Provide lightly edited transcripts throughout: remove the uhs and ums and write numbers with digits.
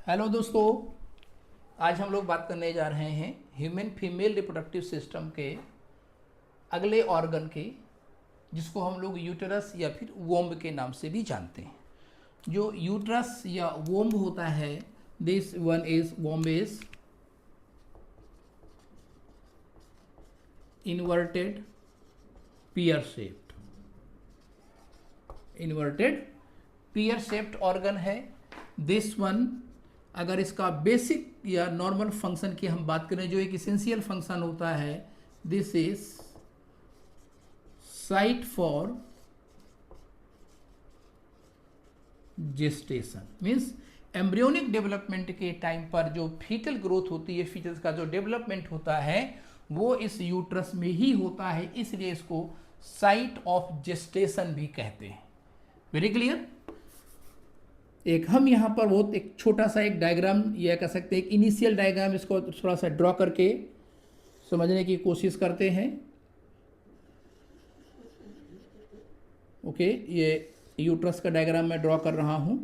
Hello दोस्तों, आज हम लोग बात करने जा रहे हैं ह्यूमन फीमेल रिप्रोडक्टिव सिस्टम के अगले ऑर्गन के, जिसको हम लोग यूटरस या फिर वोम्ब के नाम से भी जानते हैं। जो यूटरस या वोम्ब होता है, this one is womb is inverted pear shaped, inverted pear shaped organ है। दिस वन, अगर इसका बेसिक या नॉर्मल फंक्शन की हम बात करें, जो एक इसेंशियल फंक्शन होता है, this is site for gestation, means embryonic development के टाइम पर जो फीटल ग्रोथ होती है, फीटल्स का जो डेवलपमेंट होता है वो इस यूट्रस में ही होता है, इसलिए इसको साइट ऑफ जेस्टेशन भी कहते हैं। Very clear. एक हम यहाँ पर बहुत एक छोटा सा एक डायग्राम या कह सकते हैं एक इनिशियल डायग्राम, इसको थोड़ा सा ड्रॉ करके समझने की कोशिश करते हैं। ओके, ये यूट्रस का डायग्राम मैं ड्रॉ कर रहा हूँ।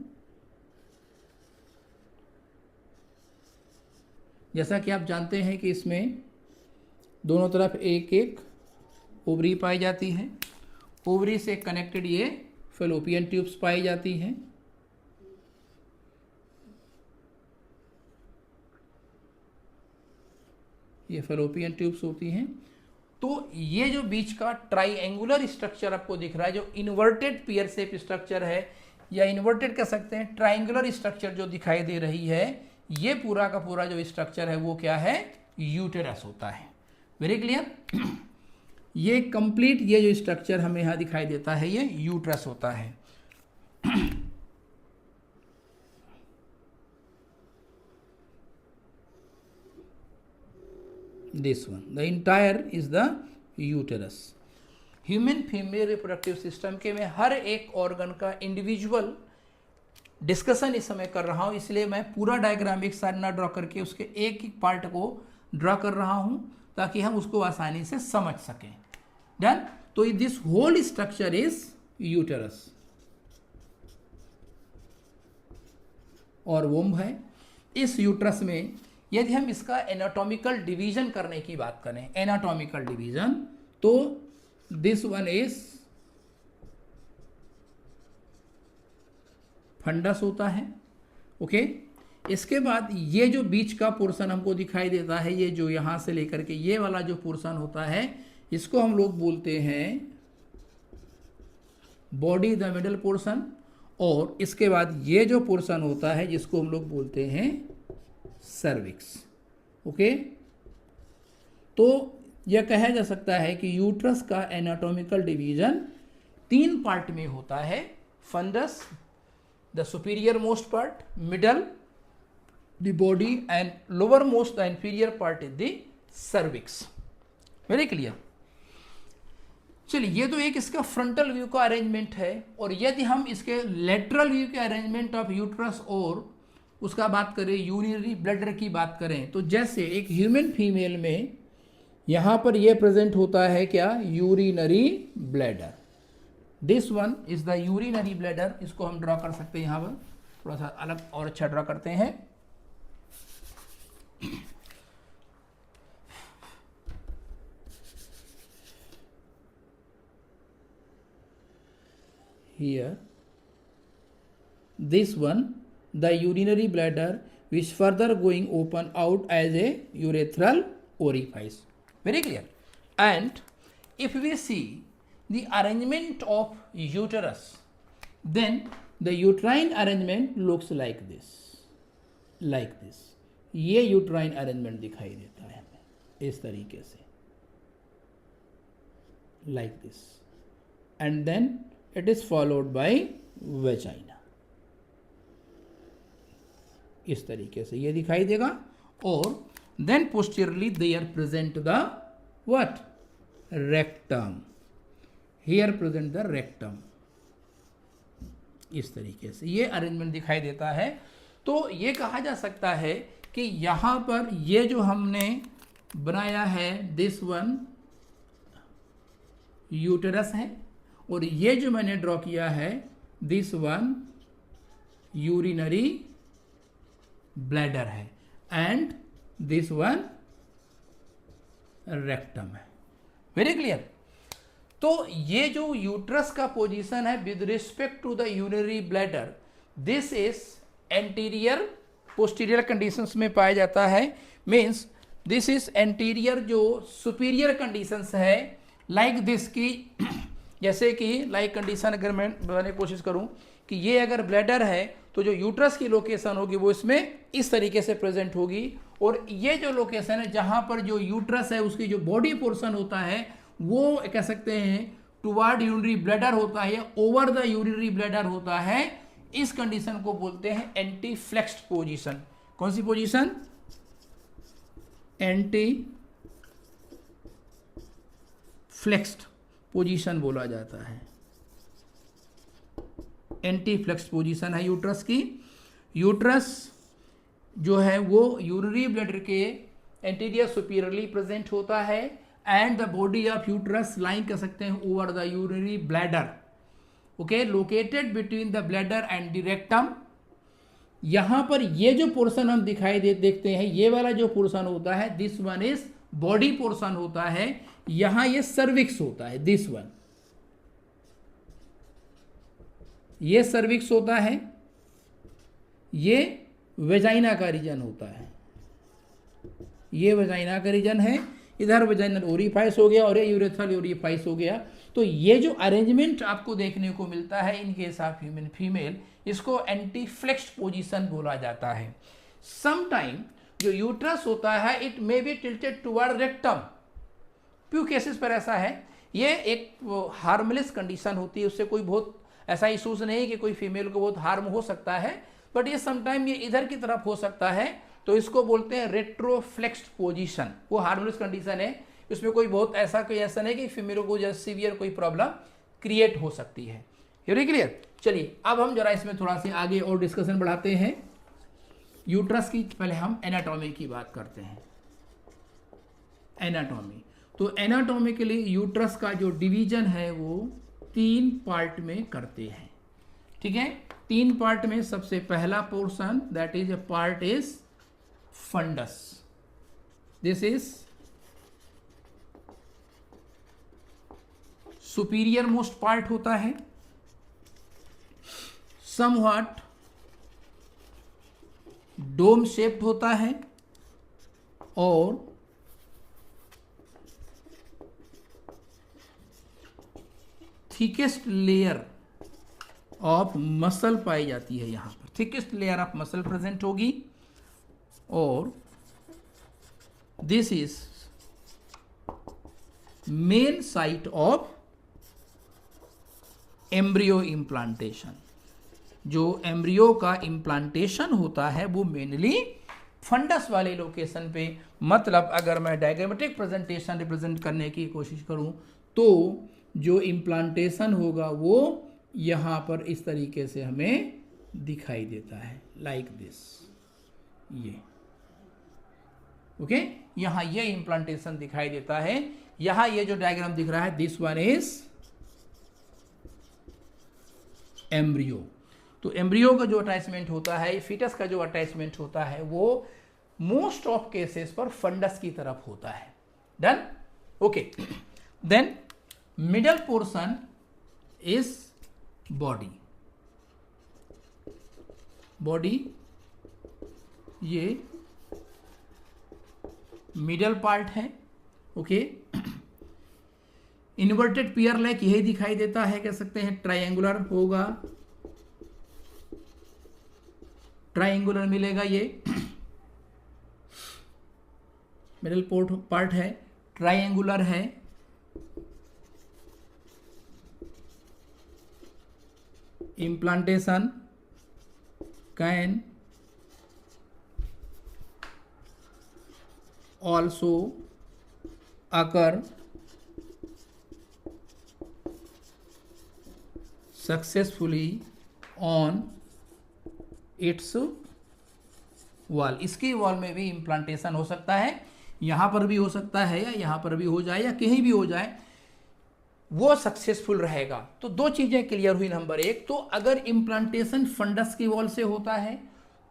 जैसा कि आप जानते हैं कि इसमें दोनों तरफ एक एक ओवरी पाई जाती है। ओवरी से कनेक्टेड ये फैलोपियन ट्यूब्स पाई जाती हैं। ये फैलोपियन ट्यूब्स होती हैं। तो ये जो बीच का ट्राइएंगुलर स्ट्रक्चर आपको दिख रहा है, जो इन्वर्टेड पियर शेप स्ट्रक्चर है, या इन्वर्टेड कह सकते हैं, ट्राइएंगुलर स्ट्रक्चर जो दिखाई दे रही है, ये पूरा का पूरा जो स्ट्रक्चर है वो क्या है, यूटेरस होता है। Very clear. ये कंप्लीट ये जो स्ट्रक्चर हमें यहाँ दिखाई देता है, ये यूट्रस होता है। This one, the entire is the uterus. Human female reproductive system के मैं हर एक ऑर्गन का इंडिविजुअल डिस्कशन इस समय कर रहा हूँ, इसलिए मैं पूरा डायग्राम एक साथ ना ड्रॉ करके उसके एक एक पार्ट को ड्रॉ कर रहा हूँ, ताकि हम उसको आसानी से समझ सकें। डन। तो this whole structure is uterus और वोम्ब है। इस यूट्रस में यदि हम इसका एनाटॉमिकल डिवीजन करने की बात करें, एनाटॉमिकल डिवीजन, तो दिस वन इज फंडस होता है। ओके, इसके बाद ये जो बीच का पोर्शन हमको दिखाई देता है, ये जो यहां से लेकर के ये वाला जो पोर्शन होता है, इसको हम लोग बोलते हैं बॉडी द मिडल पोर्शन। और इसके बाद ये जो पोर्शन होता है, जिसको हम लोग बोलते हैं सर्विक्स। ओके, तो यह कहा जा सकता है कि यूट्रस का एनाटॉमिकल डिवीजन 3 पार्ट में होता है। Fundus, the superior most part, middle the body, and lower most the inferior part is the cervix. Very clear. चलिए, ये तो एक इसका फ्रंटल व्यू का अरेंजमेंट है। और यदि हम इसके लेटरल व्यू के अरेंजमेंट ऑफ यूट्रस और उसका बात करें, यूरिनरी ब्लैडर की बात करें, तो जैसे एक ह्यूमन फीमेल में यहां पर यह प्रेजेंट होता है क्या, urinary bladder. This one is the urinary bladder. इसको हम ड्रॉ कर सकते हैं, यहां पर थोड़ा सा अलग और अच्छा ड्रॉ करते हैं। Here, this one, the urinary bladder, which further going open out as a urethral orifice. Very clear. And if we see the arrangement of uterus, then the uterine arrangement looks like this, like this. ये uterine arrangement दिखाई देता है हमें इस तरीके से, like this, and then it is followed by vagina। इस तरीके से ये दिखाई देगा। और then posteriorly they are present the what, rectum. Here present the rectum. इस तरीके से ये अरेंजमेंट दिखाई देता है। तो ये कहा जा सकता है कि यहां पर ये जो हमने बनाया है, दिस वन यूटेरस है, और ये जो मैंने ड्रॉ किया है, दिस वन यूरिनरी ब्लैडर है एंड दिस वन रेक्टम है। Very clear. तो ये जो यूट्रस का पोजीशन है with respect to the urinary bladder, this is anterior posterior conditions में पाया जाता है। मीन्स दिस इज एंटीरियर जो सुपीरियर कंडीशंस है, लाइक दिस की जैसे कि लाइक कंडीशन अगर मैं बताने की कोशिश करूं कि ये अगर ब्लैडर है तो जो यूट्रस की लोकेशन होगी वो इसमें इस तरीके से प्रेजेंट होगी, और ये जो लोकेशन है जहां पर जो यूट्रस है उसकी जो बॉडी पोर्शन होता है वो कह सकते हैं टुवर्ड यूरिनरी ब्लैडर होता है या ओवर द यूरिनरी ब्लैडर होता है। इस कंडीशन को बोलते हैं एंटी फ्लेक्स्ड पोजीशन। कौन सी पोजीशन? एंटी फ्लेक्स्ड पोजीशन बोला जाता है। एंटी फ्लेक्स्ड पोजीशन है यूट्रस की। यूट्रस जो है वो यूरिनरी ब्लैडर के एंटीरियर सुपीरियरली प्रेजेंट होता है and the body of uterus line कर सकते हैं over the urinary bladder, okay, located between the bladder and the rectum. यहां पर ये जो पोर्शन हम दिखाई देखते हैं, ये वाला जो पोर्शन होता है this one is body portion होता है। यहां ये सर्विक्स होता है, दिस वन ये सर्विक्स होता है, ये वेजाइना का रीजन होता है, ये वेजाइना का रीजन है। इधर वेजाइनल ओरिफाइस हो गया और ये यूरेथ्रल ओरिफाइस हो गया। तो ये जो अरेंजमेंट आपको देखने को मिलता है in case of human female, इसको एंटी फ्लेक्स्ड पोजीशन बोला जाता है। समटाइम जो यूट्रस होता है it may be tilted toward rectum. Few cases पर ऐसा है, ये एक हार्मलेस कंडीशन होती है, उससे कोई बहुत ऐसा इशूज नहीं कि कोई फीमेल को बहुत हार्म हो सकता है, बट ये समटाइम ये इधर की तरफ हो सकता है, तो इसको बोलते हैं रेट्रोफ्लेक्स्ड पोजीशन। वो हार्मलेस कंडीशन है, इसमें कोई बहुत ऐसा नहीं कि फीमेल को जैसे सीवियर कोई प्रॉब्लम क्रिएट हो सकती है। ये क्लियर। चलिए अब हम जरा इसमें थोड़ा सा आगे और डिस्कशन बढ़ाते हैं। यूट्रस की पहले हम एनाटॉमी की बात करते हैं। एनाटॉमी, तो एनाटॉमिकली यूट्रस का जो डिवीजन है वो 3 पार्ट में करते हैं, ठीक है। 3 पार्ट में सबसे पहला portion that is a part is fundus. This is superior most part होता है, समव्हाट डोम शेप्ड होता है और थिकेस्ट लेयर ऑफ मसल पाई जाती है। यहां पर thickest layer of muscle present होगी और this is main site of embryo implantation. जो एम्ब्रियो का इम्प्लांटेशन होता है वो मेनली फंडस वाले लोकेशन पे, मतलब अगर मैं डायग्रामेटिक प्रेजेंटेशन रिप्रेजेंट करने की कोशिश करूं तो जो इम्प्लांटेशन होगा वो यहाँ पर इस तरीके से हमें दिखाई देता है, लाइक दिस, ये ओके। यहाँ ये इम्प्लांटेशन दिखाई देता है। यहाँ ये जो डायग्राम दिख रहा है दिस वन इज एम्ब्रियो। तो एम्ब्रियो का जो अटैचमेंट होता है, फीटस का जो अटैचमेंट होता है वो मोस्ट ऑफ केसेस पर फंडस की तरफ होता है। Done, okay. Then middle portion is body. Body ये मिडल पार्ट है, ओके। इन्वर्टेड पियर लाइक यही दिखाई देता है, कह सकते हैं ट्रायंगुलर होगा, ट्रायंगुलर मिलेगा। ये मिडल पार्ट है, ट्रायंगुलर है। implantation can also occur successfully on its wall। इसके वॉल में भी इम्प्लांटेशन हो सकता है, यहाँ पर भी हो सकता है या यहाँ पर भी हो जाए या कहीं भी हो जाए, वो सक्सेसफुल रहेगा। तो 2 चीजें क्लियर हुई। नंबर 1 तो अगर इम्प्लांटेशन फंडस की वॉल से होता है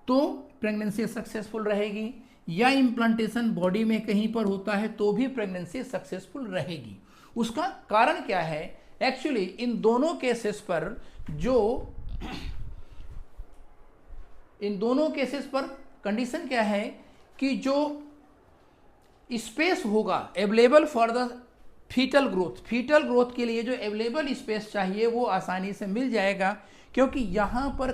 तो प्रेगनेंसी सक्सेसफुल रहेगी, या इम्प्लांटेशन बॉडी में कहीं पर होता है तो भी प्रेगनेंसी सक्सेसफुल रहेगी। उसका कारण क्या है? एक्चुअली इन दोनों केसेस पर कंडीशन क्या है कि जो स्पेस होगा available for the fetal growth के लिए जो अवेलेबल स्पेस चाहिए वो आसानी से मिल जाएगा, क्योंकि यहाँ पर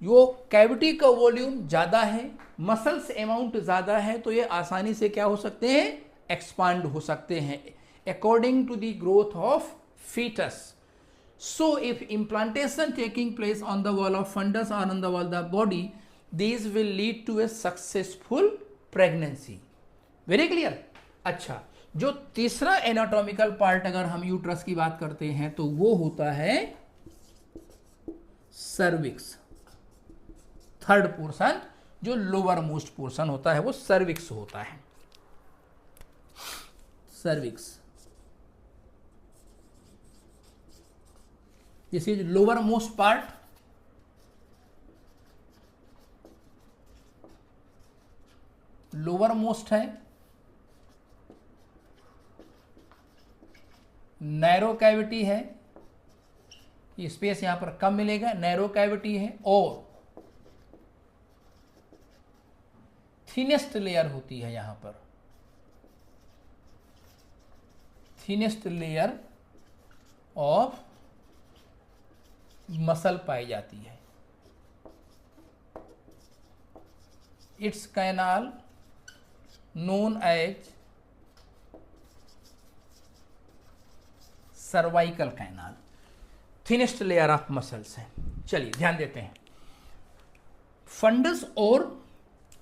जो कैविटी का वॉल्यूम ज़्यादा है, मसल्स अमाउंट ज़्यादा है, तो ये आसानी से क्या हो सकते हैं? एक्सपांड हो सकते हैं according to the growth of fetus. So if implantation taking place on the wall of fundus or on the wall of the body, these will lead to a successful pregnancy. Very clear? अच्छा, जो तीसरा anatomical part अगर हम uterus की बात करते हैं तो वो होता है सर्विक्स। थर्ड पोर्शन जो लोअर मोस्ट पोर्शन होता है वो सर्विक्स होता है। Cervix this is lower most part, lower most है, नैरो कैविटी है, स्पेस यहां पर कम मिलेगा, नैरो कैविटी है, और थिनेस्ट लेयर होती है, यहां पर थिनेस्ट लेयर ऑफ मसल पाई जाती है। It's canal known as cervical canal, thinnest layer of muscles है। चलिए ध्यान देते हैं, फंडस और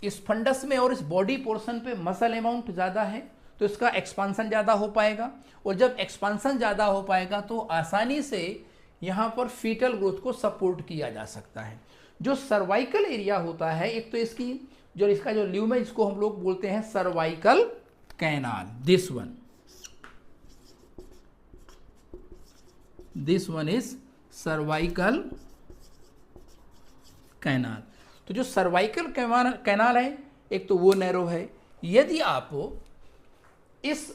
इस फंडस में और इस बॉडी पोर्शन पे मसल अमाउंट ज़्यादा है तो इसका एक्सपांसन ज़्यादा हो पाएगा, और जब एक्सपांसन ज़्यादा हो पाएगा तो आसानी से यहाँ पर फीटल ग्रोथ को सपोर्ट किया जा सकता है। जो सर्वाइकल एरिया होता है, एक तो इसका जो ल्यूम है, इसको हम लोग बोलते हैं cervical canal, this one is cervical canal. तो जो सर्वाइकल कैनाल है, एक तो वो नैरो है। यदि आप इस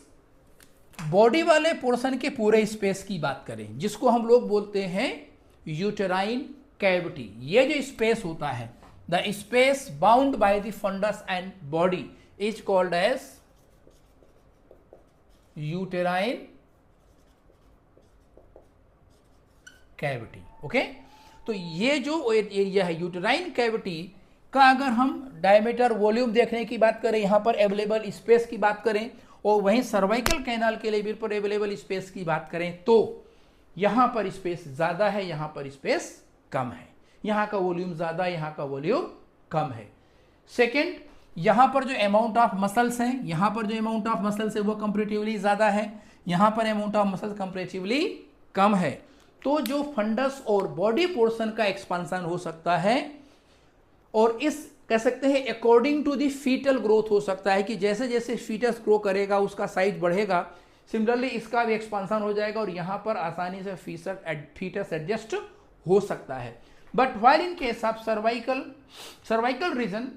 बॉडी वाले पोर्शन के पूरे स्पेस की बात करें, जिसको हम लोग बोलते हैं यूटेराइन कैविटी, ये जो स्पेस होता है, the space bound by the fundus and body is called as uterine cavity. Okay, तो ये जो एरिया है यूटेराइन कैविटी का, अगर हम डायमीटर वॉल्यूम देखने की बात करें, यहां पर अवेलेबल स्पेस की बात करें, और वहीं सर्वाइकल कैनाल के लिए भी पर अवेलेबल स्पेस की बात करें, तो यहां पर स्पेस ज्यादा है, यहां पर स्पेस कम है, यहां का वॉल्यूम ज्यादा है, यहां का वॉल्यूम कम है। सेकंड, यहां पर जो अमाउंट ऑफ मसल्स हैं, यहां पर जो अमाउंट ऑफ मसल्स है वो कंपैरेटिवली ज्यादा है, यहां पर अमाउंट ऑफ मसल्स कंपैरेटिवली कम है। तो जो फंडस और बॉडी पोर्शन का एक्सपांसन हो सकता है, और इस कह सकते हैं according to the fetal growth हो सकता है कि जैसे जैसे फीटस ग्रो करेगा उसका साइज बढ़ेगा, सिमिलरली इसका भी एक्सपांसन हो जाएगा और यहां पर आसानी से फीटस एडजस्ट हो सकता है। But while in case of cervical region,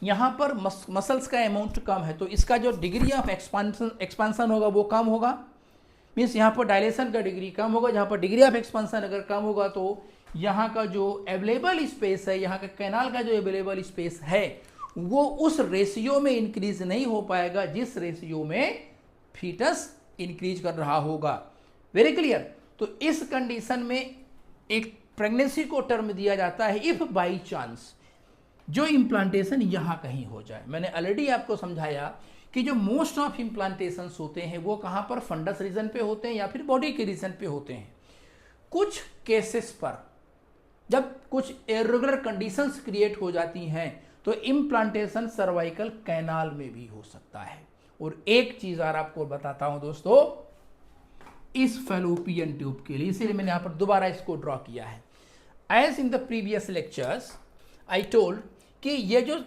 यहां पर मसल्स का अमाउंट कम है, तो इसका जो डिग्री ऑफ एक्सपांसन होगा वो कम होगा, मीन्स यहाँ पर डायलेशन का डिग्री कम होगा। जहाँ पर डिग्री ऑफ एक्सपांसन अगर कम होगा तो यहाँ का जो अवेलेबल स्पेस है, यहाँ का कैनाल का जो अवेलेबल स्पेस है, वो उस रेशियो में इंक्रीज नहीं हो पाएगा जिस रेशियो में फीटस इंक्रीज कर रहा होगा। Very clear. तो इस कंडीशन में एक प्रेगनेंसी को टर्म दिया जाता है इफ बाई चांस जो इम्प्लांटेशन यहाँ कहीं हो जाए। मैंने ऑलरेडी आपको समझाया कि जो मोस्ट ऑफ इम्प्लांटेशन होते हैं वो कहाँ पर, फंडस रीजन पे होते हैं या फिर बॉडी के रीजन पे होते हैं। कुछ केसेस पर जब कुछ इरेगुलर कंडीशंस क्रिएट हो जाती हैं तो इम्प्लांटेशन सर्वाइकल कैनाल में भी हो सकता है। और एक चीज और आपको बताता हूं दोस्तों, इस फैलोपियन ट्यूब के लिए, इसीलिए मैंने यहां पर दोबारा इसको ड्रॉ किया है। As in the previous lectures I told कि ये जो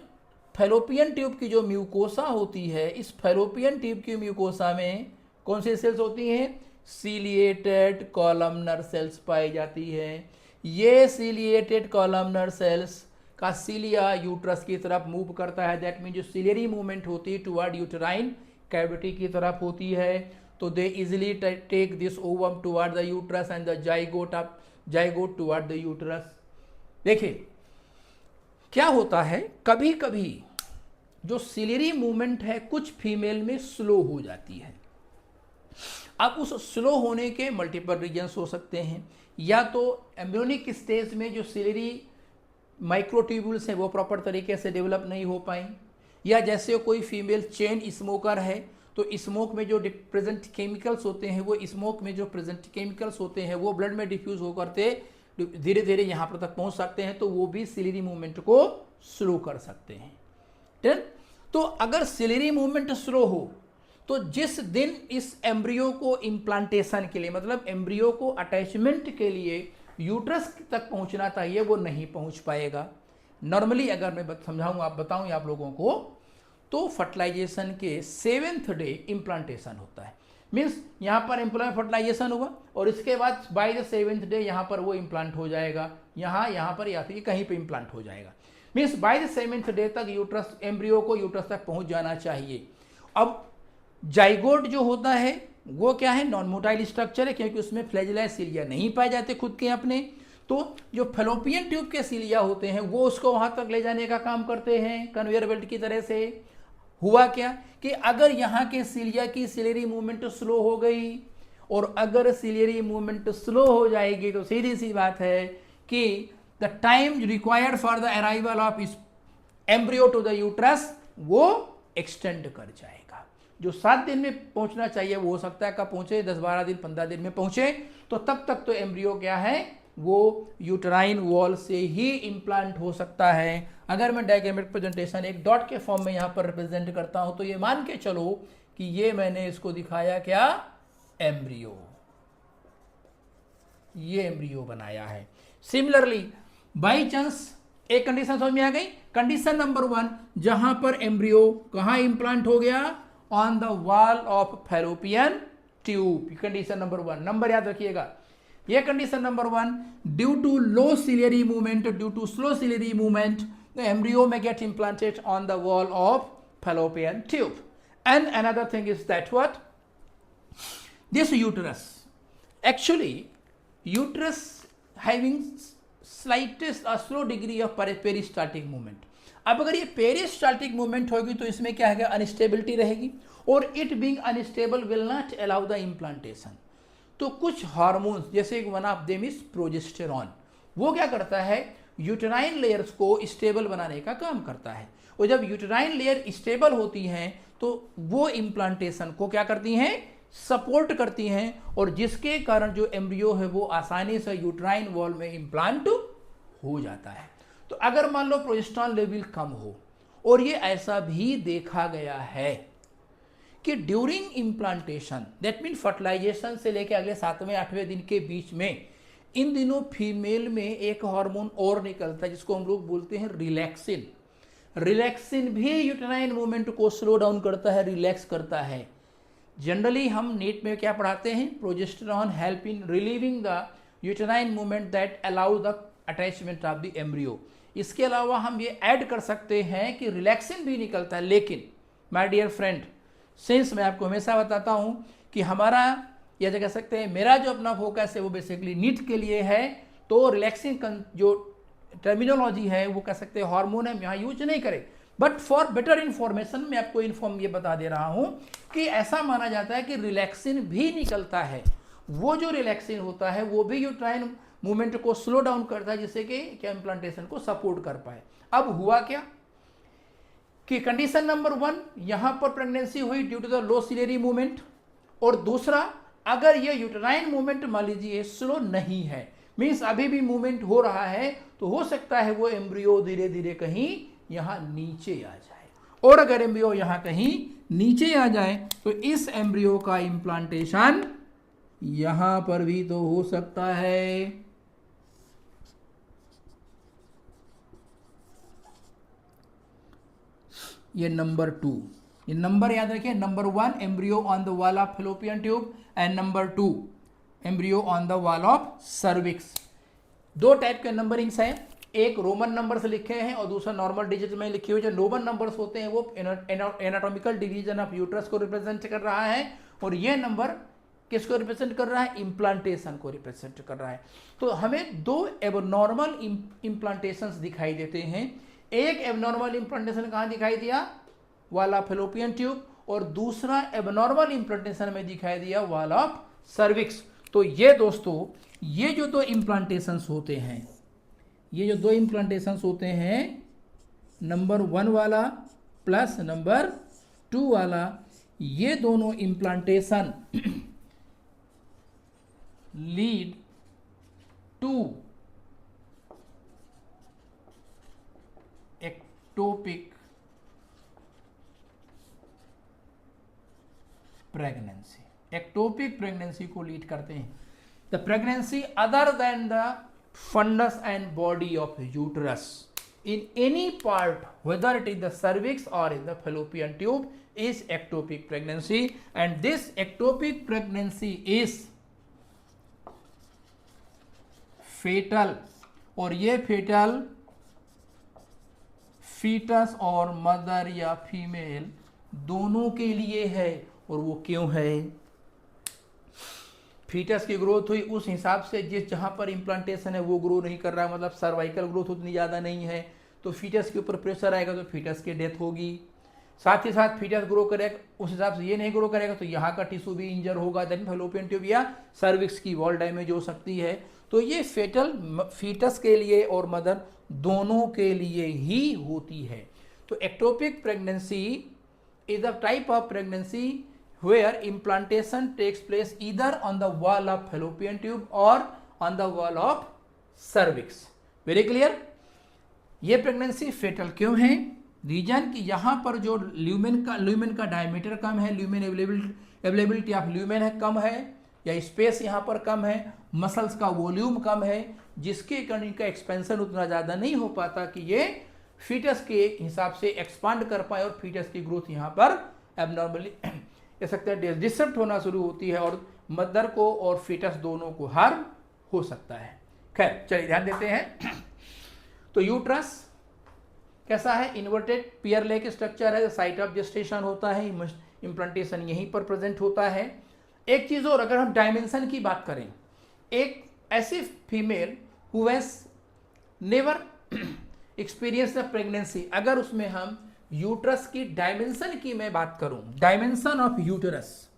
फैलोपियन ट्यूब की जो म्यूकोसा होती है, इस फैलोपियन ट्यूब की म्यूकोसा में कौन से सेल्स होती हैं? सीलिएटेड कॉलमनर सेल्स पाई जाती है। ये सीलिएटेड कॉलमनर सेल्स का सिलिया यूट्रस की तरफ मूव करता है, दैट मीन जो सिलियरी मूवमेंट होती है टुवर्ड यूटेराइन कैविटी की तरफ होती है, तो they easily take this ovum toward the uterus and the zygote toward the uterus. देखिए क्या होता है, कभी कभी जो सिलियरी मूवमेंट है कुछ फीमेल में स्लो हो जाती है। अब उस स्लो होने के मल्टीपल रीजन्स हो सकते हैं, या तो एम्ब्रियोनिक स्टेज में जो सिलियरी माइक्रोट्यूब्यूल्स हैं वो प्रॉपर तरीके से डेवलप नहीं हो पाई, या जैसे कोई फीमेल चेन स्मोकर है तो स्मोक में जो प्रेजेंट केमिकल्स होते हैं वो स्मोक में जो प्रेजेंट केमिकल्स होते हैं वो ब्लड में डिफ्यूज होकर धीरे धीरे यहाँ पर तक पहुँच सकते हैं, तो वो भी सिलियरी मूवमेंट को स्लो कर सकते हैं। ठीक, तो अगर सिलियरी मूवमेंट स्लो हो तो जिस दिन इस एम्ब्रियो को इम्प्लांटेशन के लिए, मतलब एम्ब्रियो को अटैचमेंट के लिए यूट्रस तक पहुंचना चाहिए वो नहीं पहुंच पाएगा। नॉर्मली अगर मैं बताऊं आप लोगों को, तो फर्टिलाइजेशन के 7th डे इम्प्लांटेशन होता है। मीन्स यहाँ पर फर्टिलाइजेशन हुआ और इसके बाद बाय द 7th डे यहाँ पर वो इम्प्लांट हो जाएगा, यहाँ पर या फिर कहीं पे इम्प्लांट हो जाएगा। Means by the 7th day तक यूट्रस एम्ब्रियो को यूट्रस तक पहुंच जाना चाहिए। अब जाइगोट जो होता है वो क्या है, नॉन मोटाइल स्ट्रक्चर है, क्योंकि उसमें फ्लैजेला सिलिया नहीं पाए जाते खुद के अपने, तो जो फैलोपियन ट्यूब के सिलिया होते हैं वो उसको वहां तक ले जाने का काम करते हैं कन्वेयर बेल्ट की तरह से। हुआ क्या कि अगर यहाँ के सिलिया की सिलियरी मूवमेंट स्लो हो गई, और अगर सिलियरी मूवमेंट स्लो हो जाएगी तो सीधी सी बात है कि the time required for the arrival of embryo to the uterus वो एक्सटेंड कर जाएगा। जो 7 दिन में पहुंचना चाहिए वो हो सकता है कब पहुंचे, 10-12 दिन 15 दिन में पहुंचे, तो तब तक तो एम्ब्रियो क्या है वो यूटेराइन वॉल से ही इम्प्लांट हो सकता है। अगर मैं डायग्रामेटिक प्रेजेंटेशन एक डॉट के फॉर्म में यहाँ पर रिप्रेजेंट करता हूं तो ये मान के चलो कि ये मैंने इसको दिखाया क्या, एम्ब्रियो, ये एम्ब्रियो बनाया है। सिमिलरली बाई चांस एक कंडीशन समझ में आ गई। कंडीशन नंबर 1, जहां पर एम्ब्रियो कहां इंप्लांट हो गया, on the wall of fallopian tube, condition number 1, number याद रखिएगा। ये condition number 1, due to low ciliary movement, due to slow ciliary movement, the embryo may get implanted on the wall of fallopian tube. And another thing is that what? This uterus, actually uterus having slightest or slow degree of peristaltic movement. अब अगर ये peristaltic movement होगी तो इसमें क्या है, instability रहेगी, और it being unstable will not allow the implantation. तो कुछ हार्मोन्स जैसे one of them is progesterone, वो क्या करता है, यूटेराइन लेयर्स को स्टेबल बनाने का काम करता है, और जब यूटेराइन लेयर स्टेबल होती हैं तो वो इम्प्लांटेशन को क्या करती हैं, सपोर्ट करती हैं, और जिसके कारण जो एम्ब्रियो है वो आसानी से यूटेराइन वॉल में इम्प्लांट हो जाता है। तो अगर मान लो प्रोजेस्टेरॉन लेवल कम हो, और ये ऐसा भी देखा गया है कि during implantation, that mean fertilization से लेकर अगले 7वें-8वें दिन के बीच में, इन दिनों फीमेल में एक हार्मोन और निकलता है जिसको हम लोग बोलते हैं रिलैक्सिन। रिलैक्सिन भी यूटेराइन मूवमेंट को स्लो डाउन करता है, रिलैक्स करता है। जनरली हम नीट में क्या पढ़ाते हैं, progesterone help in relieving the uterine movement that allow the attachment of the embryo. इसके अलावा हम ये ऐड कर सकते हैं कि रिलैक्सिन भी निकलता है, लेकिन माय डियर फ्रेंड, सिंस मैं आपको हमेशा बताता हूं कि हमारा या कह सकते हैं मेरा जो अपना फोकस है वो बेसिकली नीट के लिए है, तो रिलैक्सिंग जो टर्मिनोलॉजी है वो कह सकते हैं हार्मोन है, यहाँ यूज नहीं करें, बट फॉर बेटर इन्फॉर्मेशन मैं आपको ये बता दे रहा हूँ कि ऐसा माना जाता है कि रिलैक्सिन भी निकलता है। वो जो रिलैक्सिन होता है वो भी यूटेराइन मूवमेंट को स्लो डाउन करता है, जिससे कि क्या इम्प्लांटेशन को सपोर्ट कर पाए। अब हुआ क्या कि कंडीशन नंबर 1, यहां पर प्रेगनेंसी हुई due to the low ciliary movement, और दूसरा अगर ये यूटेराइन मूवमेंट मान लीजिए स्लो नहीं है, मींस अभी भी मूवमेंट हो रहा है, तो हो सकता है वो एम्ब्रियो धीरे धीरे कहीं यहां नीचे आ जाए, और अगर एम्ब्रियो यहां कहीं नीचे आ जाए तो इस एम्ब्रियो का इम्प्लांटेशन यहां पर भी तो हो सकता है। ये नंबर 2, ये नंबर याद रखिए, number 1 embryo on the wall of fallopian tube, and number 2 embryo on the wall of cervix. 2 type के नंबरिंग्स हैं, एक रोमन नंबर से लिखे हैं और दूसरा नॉर्मल डिजिट में लिखे हुए। जो रोमन नंबर्स होते हैं वो एनाटॉमिकल डिवीजन ऑफ यूट्रस को रिप्रेजेंट कर रहा है, और ये नंबर किसको रिप्रेजेंट कर रहा है? इम्प्लांटेशन को रिप्रेजेंट कर रहा है। तो हमें दो एबनॉर्मल इम्प्लांटेशंस दिखाई देते हैं। एक एबनॉर्मल इम्प्लांटेशन कहाँ दिखाई दिया? वॉल ऑफ फैलोपियन ट्यूब, और दूसरा एबनॉर्मल इम्प्लांटेशन में दिखाई दिया वॉल ऑफ सर्विक्स। तो ये दोस्तों, ये जो दो इम्प्लांटेशंस होते हैं, ये जो दो इम्प्लांटेशंस होते हैं, नंबर 1 वाला प्लस नंबर 2 वाला, ये दोनों implantation lead to ectopic pregnancy. Ectopic pregnancy को लीड करते हैं। The pregnancy other than the fundus and body of uterus in any part, whether it is the cervix or in the fallopian tube, is ectopic pregnancy, and this ectopic pregnancy is fetal, और ये fetal foetus और mother या female दोनों के लिए है। और वो क्यों है? फीटस की ग्रोथ हुई उस हिसाब से जिस जहाँ पर इम्प्लांटेशन है वो ग्रो नहीं कर रहा है, मतलब सर्वाइकल ग्रोथ उतनी ज़्यादा नहीं है, तो फीटस के ऊपर प्रेशर आएगा तो फीटस की डेथ होगी। साथ ही साथ फीटस ग्रो करेगा उस हिसाब से ये नहीं ग्रो करेगा तो यहाँ का टिश्यू भी इंजर होगा, देन फैलोपियन ट्यूब या सर्विक्स की वॉल डैमेज हो सकती है। तो ये फेटल फीटस के लिए और मदर दोनों के लिए ही होती है। तो ectopic pregnancy is a type of pregnancy where implantation takes place either on the wall of fallopian tube or on the wall of cervix. Very clear? ये प्रेगनेंसी फेटल क्यों है? रीजन कि यहाँ पर जो ल्यूमेन का डायमीटर कम है, ल्यूमेन अवेलेबिलिटी ऑफ ल्यूमेन है कम है, या स्पेस यहाँ पर कम है, मसल्स का वॉल्यूम कम है, जिसके कारण इनका एक्सपेंशन उतना ज़्यादा नहीं हो पाता कि ये फीटस के हिसाब से एक्सपांड कर पाए, और फीटस की ग्रोथ यहाँ पर एबनॉर्मली कह सकते हैं डिस्टर्ब होना शुरू होती है, और मदर को और फीटस दोनों को हार्म हो सकता है। खैर चलिए ध्यान देते हैं। तो यूट्रस कैसा है? इन्वर्टेड पियर लेग स्ट्रक्चर है, साइट ऑफ जेस्टेशन होता है, इम्प्लांटेशन यहीं पर प्रेजेंट होता है। एक चीज़ और, अगर हम डायमेंशन की बात करें, एक ऐसी female who has never experience the pregnancy, अगर उसमें हम यूट्रस की डायमेंशन की मैं बात करूं, dimension of uterus,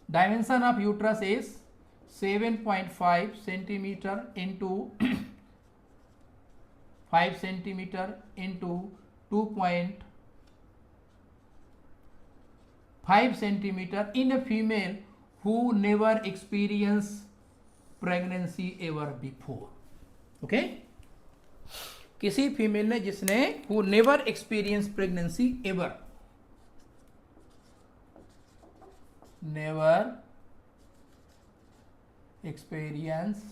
dimension of uterus is 7.5 centimetre into 5 centimetre into 2.5 centimetre in a female who never experienced pregnancy ever before. Okay, किसी female ने जिसने who never experience pregnancy ever, never experience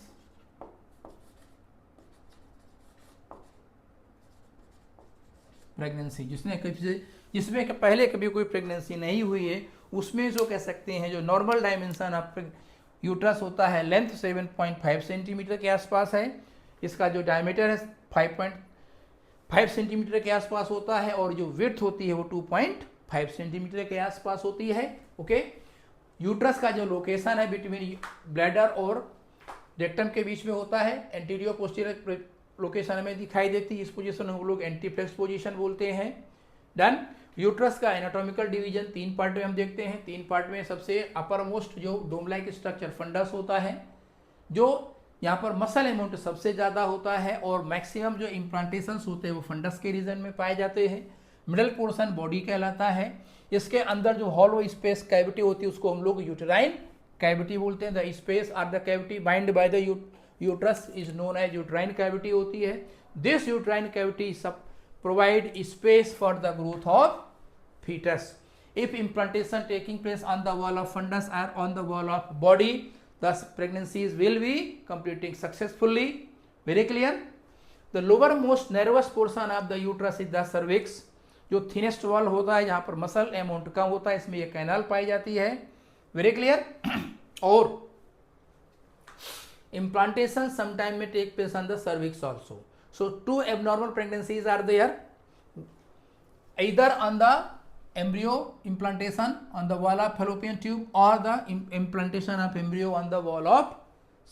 pregnancy, जिसमें पहले कभी कोई pregnancy नहीं हुई है, उसमें जो कह सकते हैं जो नॉर्मल डायमेंशन ऑफ यूट्रस होता है, लेंथ 7.5 सेंटीमीटर के आसपास है, इसका जो डायमीटर है 5.5 सेंटीमीटर के आसपास होता है, और जो विड्थ होती है वो 2.5 सेंटीमीटर के आसपास होती है। ओके, यूट्रस का जो लोकेशन है बिटवीन ब्लैडर और रेक्टम के बीच में होता है, एंटीरियर पोस्टीरियर लोकेशन में दिखाई देती है। इस पोजीशन को हम लोग एंटीफ्लेक्स पोजीशन बोलते हैं। डन। यूट्रस का एनाटॉमिकल डिवीजन 3 पार्ट में हम देखते हैं। 3 पार्ट में सबसे अपर मोस्ट जो डोम लाइक स्ट्रक्चर फंडस होता है, जो यहाँ पर मसल अमाउंट सबसे ज़्यादा होता है, और मैक्सिमम जो इम्प्लांटेशंस होते हैं वो फंडस के रीजन में पाए जाते हैं। मिडल पोर्शन बॉडी कहलाता है। इसके अंदर जो हॉलो स्पेस कैविटी होती है उसको हम लोग यूटेराइन कैविटी बोलते हैं। The space or the cavity bind by the uterus is known as uterine cavity होती है। दिस यूटेराइन कैविटी सब provide space for the growth of fetus. If implantation taking place on the wall of fundus or on the wall of body, thus pregnancies will be completing successfully. Very clear? The lowermost nervous portion of the uterus is the cervix, जो thinnest wall होता है, जहाँ पर muscle amount कम होता है, इसमें ये canal पाई जाती है। Very clear. और implantation sometime may take place on the cervix also. So two abnormal pregnancies are there, either on the embryo implantation on the wall of fallopian tube or the implantation of embryo on the wall of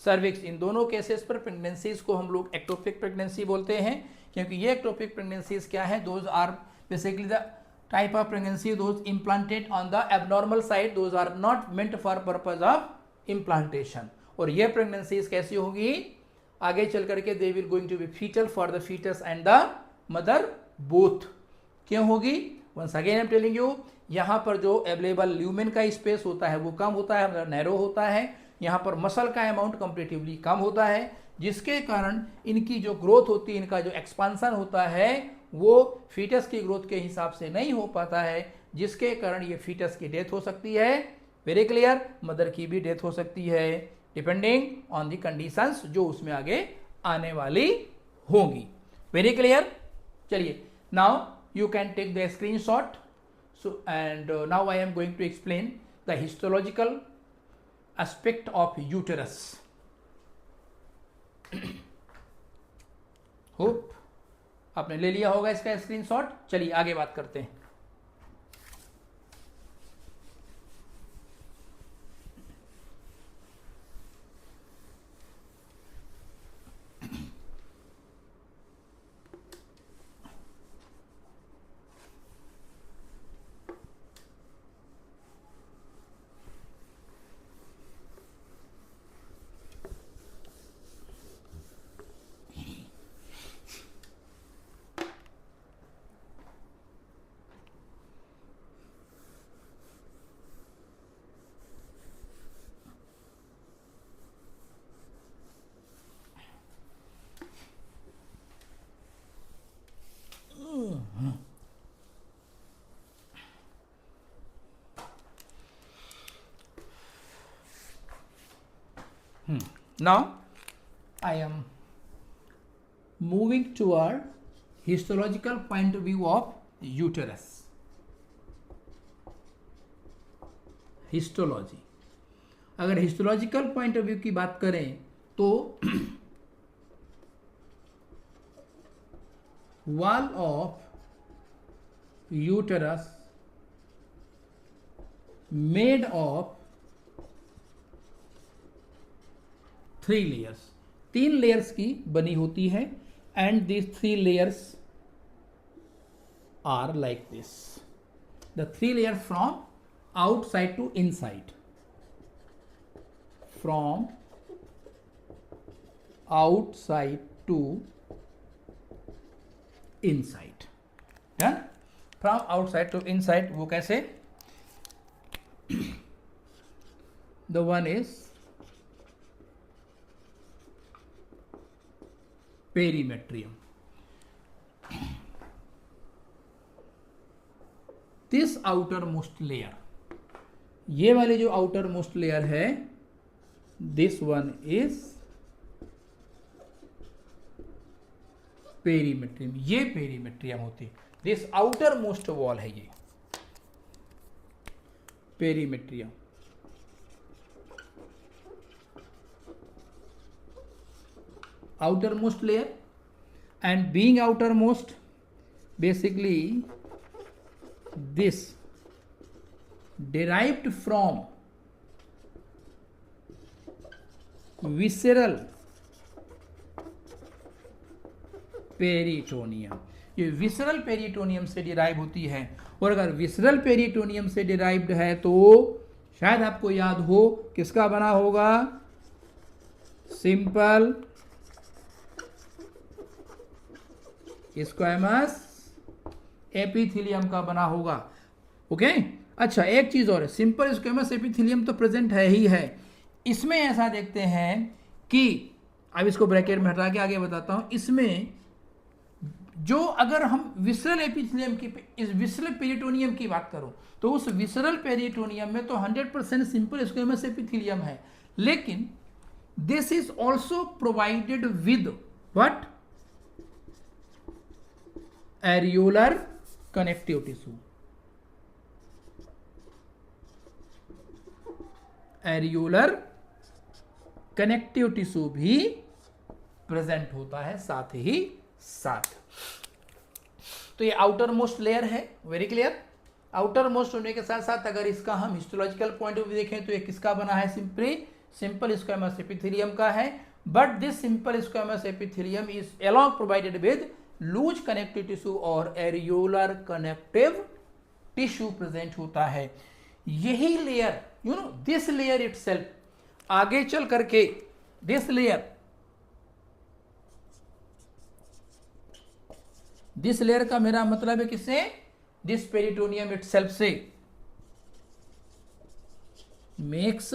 cervix. इन दोनों cases पर pregnancies को हम लोग ectopic pregnancy बोलते हैं, क्योंकि ये ectopic pregnancies क्या है, those are basically the type of pregnancy those implanted on the abnormal side, those are not meant for purpose of implantation. और ये प्रेगनेंसीज कैसी होगी, आगे चल करके they will going to be fatal for the fetus and the mother both. क्यों होगी, once again I am telling you, यहाँ पर जो अवेलेबल ल्यूमेन का स्पेस होता है वो कम होता है, मतलब नैरो होता है. यहाँ पर मसल का अमाउंट कंपेरेटिवली कम होता है, जिसके कारण इनकी जो ग्रोथ होती है, इनका जो एक्सपांसन होता है वो फीटस की ग्रोथ के हिसाब से नहीं हो पाता है, जिसके कारण ये फीटस की डेथ हो सकती है. Very clear. मदर की भी डेथ हो सकती है डिपेंडिंग ऑन द कंडीशंस जो उसमें आगे आने वाली होंगी. Very clear. चलिए, now you can take the screenshot. So and now I am going to explain the histological aspect of uterus. Hope आपने ले लिया होगा इसका स्क्रीनशॉट. चलिए आगे बात करते हैं. Now I am moving toward histological point of view of uterus. Histology, अगर हिस्टोलॉजिकल पॉइंट ऑफ व्यू की बात करें तो wall of uterus made of 3 layers, 3 layers की बनी होती है. And this 3 layers are like this. The 3 layers from outside to inside, from outside to inside. Done? From outside to inside, वो कैसे? The one is perimetrium. This outermost layer, ये वाले जो outer most layer है, this one is perimetrium. ये perimetrium होती है. This outer most wall है ये perimetrium. Outer most layer, and being outer most, basically this derived from visceral peritoneum. ये विसरल पेरिटोनियम से डिराइव होती है. और अगर विसरल पेरिटोनियम से डिराइव्ड है तो शायद आपको याद हो किसका बना होगा, सिंपल स्क्वैमस एपिथेलियम का बना होगा. ओके. अच्छा, एक चीज और है, सिंपल स्क्वैमस एपिथेलियम तो प्रेजेंट है ही है. इसमें ऐसा देखते हैं कि अब इसको ब्रैकेट में हटा के आगे बताता हूं. इसमें जो अगर हम विसरल एपिथेलियम की, इस विसरल पेरिटोनियम की बात करूं तो उस विसरल पेरिटोनियम में तो 100% सिंपल स्क्वैमस एपिथेलियम है, लेकिन this is also provided with what, areolar connective tissue. Areolar connective tissue भी प्रेजेंट होता है साथ ही साथ। तो ये आउटर मोस्ट लेयर है, वेरी क्लियर। आउटर मोस्ट होने के साथ साथ अगर इसका हम हिस्टोलॉजिकल पॉइंट ऑफ व्यू देखें तो ये किसका बना है, सिंपल स्क्वैमस एपिथेलियम का है। But this simple squamous epithelium is along provided with loose connective tissue और एरियोलर कनेक्टिव टिश्यू प्रेजेंट होता है। यही layer, you know this layer itself, आगे चल करके दिस लेयर का मेरा मतलब है किससे, दिस पेरिटोनियम इटसेल्फ से मेक्स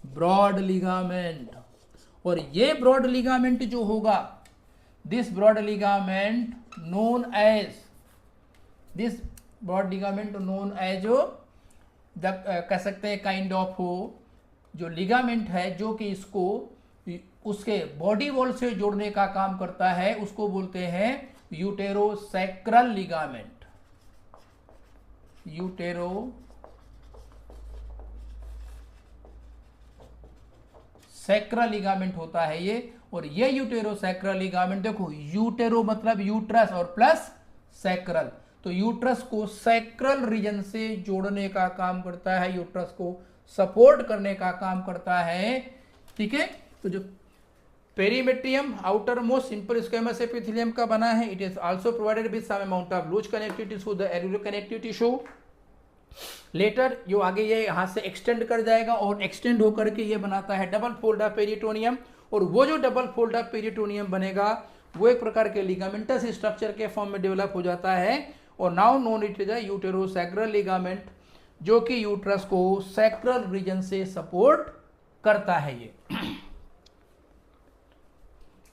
ब्रॉड लिगामेंट। और ये ब्रॉड लिगामेंट जो होगा, this broad ligament known as कह सकते हैं काइंड ऑफ हो जो लिगामेंट है जो कि इसको उसके बॉडी वॉल से जोड़ने का काम करता है, उसको बोलते हैं यूटेरोसैक्रल लिगामेंट। यूटेरोसैक्रल लिगामेंट होता है ये। और ये यूटेरोसैक्रल लिगामेंट देखो, यूटेरो मतलब यूट्रस और प्लस सैक्रल, तो यूट्रस को सैक्रल रीजन से जोड़ने का काम करता है, यूट्रस को सपोर्ट करने का काम करता है। ठीक है, तो जो perimetrium outermost simple squamous epithelium का बना है, it is also provided with some amount of loose connective tissue, the areolar connective tissue. Later जो आगे ये यहां से एक्सटेंड कर जाएगा और एक्सटेंड होकर के ये बनाता है डबल फोल्ड ऑफ पेरिटोनियम। और वो जो डबल फोल्ड ऑफ पेरिटोनियम बनेगा वो एक प्रकार के लिगामेंटस स्ट्रक्चर के फॉर्म में डेवलप हो जाता है। और now known it is uterosacral ligament, जो कि यूट्रस को सैक्रल रीजन से सपोर्ट करता है ये।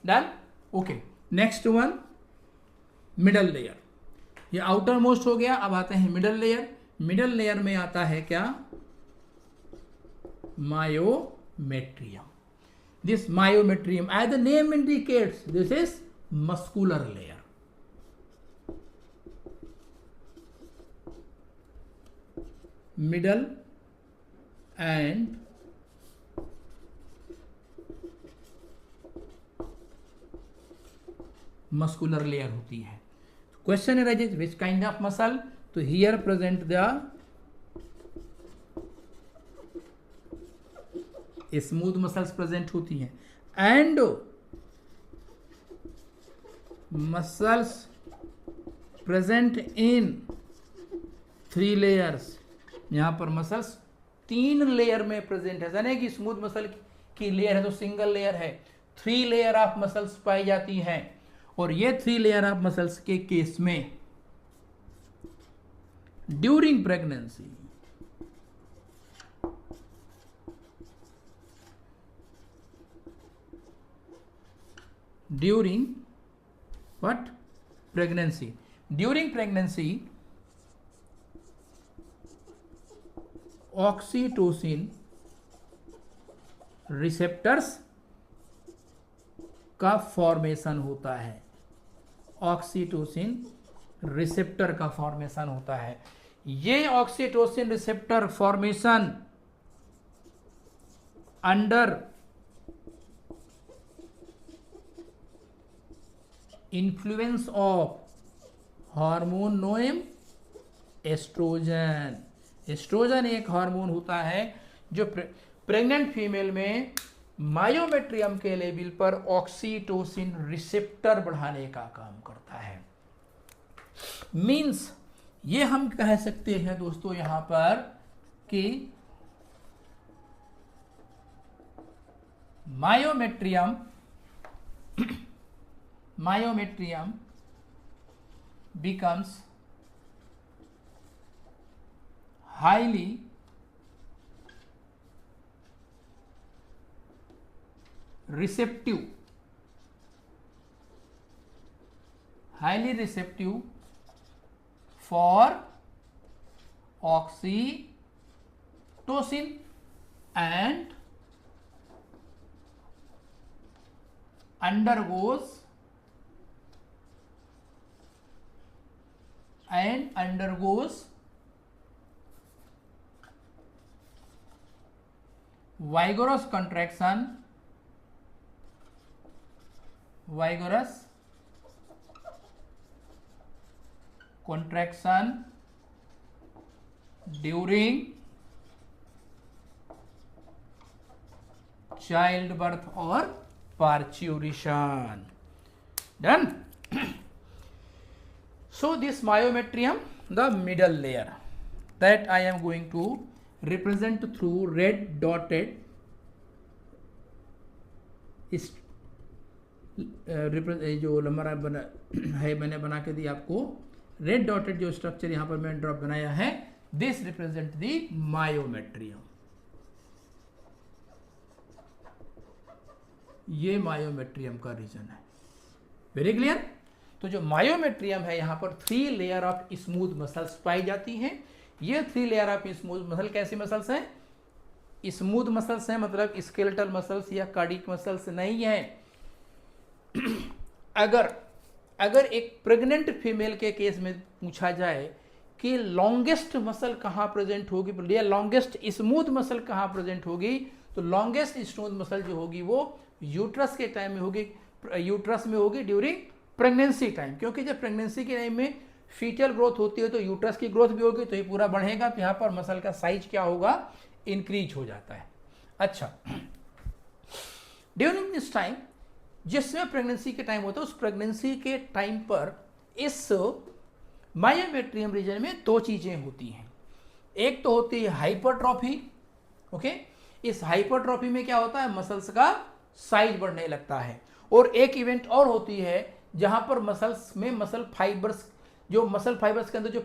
Done, okay. Next one, middle layer. ये आउटर मोस्ट हो गया, अब आते हैं मिडल लेयर। मिडल लेयर में आता है क्या, myometrium. This myometrium as the name indicates this is muscular layer. Middle and muscular layer होती है। Question arises which kind of muscle, तो here present the smooth muscles present होती हैं and muscles present in 3 layers. यहां पर muscles 3 layer में present है, यानी कि स्मूथ मसल की लेयर है तो सिंगल लेयर है, 3 लेयर ऑफ मसल्स पाई जाती हैं। और ये 3 लेयर ऑफ मसल्स के केस में during pregnancy during pregnancy oxytocin receptors का फॉर्मेशन होता है, ऑक्सीटोसिन रिसेप्टर का फॉर्मेशन होता है। ये oxytocin receptor formation under influence of hormone namely estrogen. Estrogen एक हार्मोन होता है जो प्रेग्नेंट फीमेल में मायोमेट्रियम के लेवल पर ऑक्सीटोसिन रिसेप्टर बढ़ाने का काम करता है। मींस ये हम कह सकते हैं दोस्तों यहां पर कि myometrium becomes highly receptive for oxytocin and undergoes वाइगोरस contraction during child birth और पार्च्यूरिशन. Done. So this myometrium, the middle layer, that I am going to represent through red dotted इस जो लंबा बना है मैंने बना के दिया आपको. रेड डॉटेड जो स्ट्रक्चर यहां पर मैंने ड्रॉप बनाया है, दिस रिप्रेजेंट द मायोमेट्रियम. ये मायोमेट्रियम का रीजन है. Very clear. तो जो मायोमेट्रियम है यहां पर 3 लेयर ऑफ स्मूथ मसल्स पाई जाती हैं. ये 3 लेयर ऑफ स्मूथ मसल कैसी मसल्स हैं? स्मूथ मसल्स हैं, मतलब स्केलेटल मसल्स या कार्डियक मसल्स नहीं है. अगर एक प्रेग्नेंट फीमेल के केस में पूछा जाए कि लॉन्गेस्ट मसल कहाँ प्रेजेंट होगी या लॉन्गेस्ट स्मूथ मसल कहाँ प्रेजेंट होगी, तो लॉन्गेस्ट स्मूथ मसल जो होगी वो यूट्रस के टाइम में होगी, यूट्रस में होगी ड्यूरिंग प्रेगनेंसी टाइम. क्योंकि जब प्रेगनेंसी के टाइम में फीटल ग्रोथ होती है तो यूट्रस की ग्रोथ भी होगी, तो ये पूरा बढ़ेगा, तो यहाँ पर मसल का साइज क्या होगा? इंक्रीज हो जाता है. अच्छा, ड्यूरिंग दिस टाइम, जिसमें प्रेगनेंसी के टाइम होता है, उस प्रेगनेंसी के टाइम पर इस मायोमेट्रियम रीजन में 2 चीजें होती हैं. एक तो होती है हाइपरट्रॉफी. ओके, इस हाइपरट्रॉफी में क्या होता है? मसल्स का साइज बढ़ने लगता है. और एक इवेंट और होती है जहां पर मसल्स में मसल फाइबर्स के अंदर जो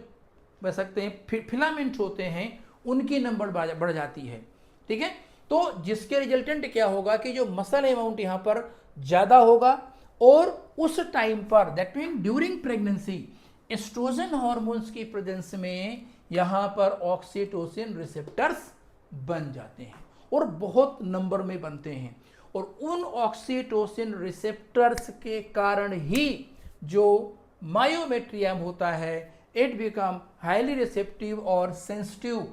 कह सकते हैं फिलामेंट होते हैं, उनकी नंबर बढ़ जाती है. ठीक है, तो जिसके रिजल्टेंट क्या होगा कि जो मसल अमाउंट यहां पर ज्यादा होगा, और उस टाइम पर that mean during pregnancy estrogen hormones की प्रेजेंस में यहां पर ऑक्सीटोसिन रिसेप्टर्स बन जाते हैं और बहुत नंबर में बनते हैं. और उन ऑक्सीटोसिन रिसेप्टर्स के कारण ही जो मायोमेट्रियम होता है, इट बिकम हाईली रिसेप्टिव और sensitive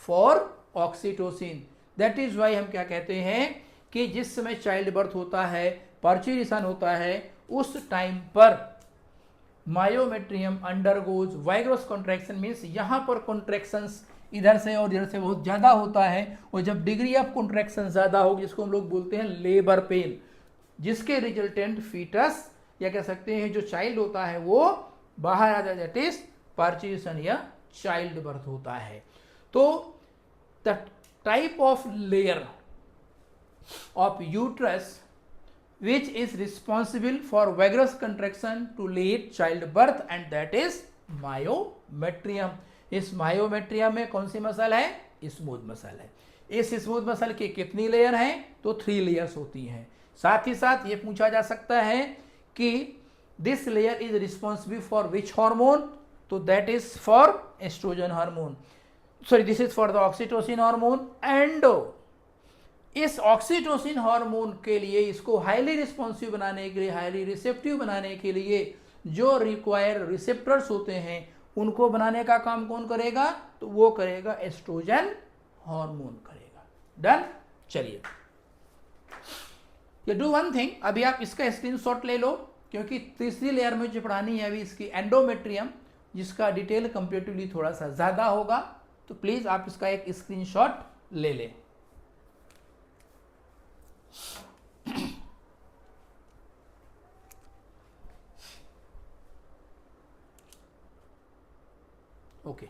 for oxytocin. That is why हम क्या कहते हैं कि जिस समय चाइल्ड बर्थ होता है, पार्च्यूरेशन होता है, उस टाइम पर मायोमेट्रियम अंडरगोज वाइग्रोस कॉन्ट्रैक्शन. मीन्स यहां पर कॉन्ट्रैक्शंस इधर से और इधर से बहुत ज्यादा होता है, और जब डिग्री ऑफ कॉन्ट्रैक्शन ज्यादा होगी, जिसको हम लोग बोलते हैं लेबर पेन, जिसके रिजल्टेंट फीटस या कह सकते हैं जो चाइल्ड होता है वो बाहर आ जाता है, दैट इज पार्च्यूरेशन या चाइल्ड बर्थ होता है. तो the type of layer of uterus which is responsible for vigorous contraction to lead childbirth, and that is myometrium. इस मायोमेट्रियम में कौन सी मसल है? स्मूथ मसल है. इस स्मूथ मसल की कितनी लेयर हैं? तो 3 लेयर्स होती हैं. साथ ही साथ ये पूछा जा सकता है कि this layer is responsible for which hormone? तो that is for oestrogen hormone. Sorry, this is for the oxytocin hormone. And इस ऑक्सीटोसिन हार्मोन के लिए, इसको हाईली रिस्पॉन्सिव बनाने के लिए, हाईली रिसेप्टिव बनाने के लिए जो रिक्वायर रिसेप्टर्स होते हैं, उनको बनाने का काम कौन करेगा? तो वो करेगा एस्ट्रोजन हार्मोन करेगा. डन. चलिए, ये डू वन थिंग, अभी आप इसका स्क्रीनशॉट ले लो, क्योंकि तीसरी लेयर में जो पढ़ानी है अभी इसकी एंडोमेट्रियम, जिसका डिटेल कंपेरेटिवली थोड़ा सा ज्यादा होगा. तो प्लीज आप इसका एक स्क्रीनशॉट ले लें. Okay,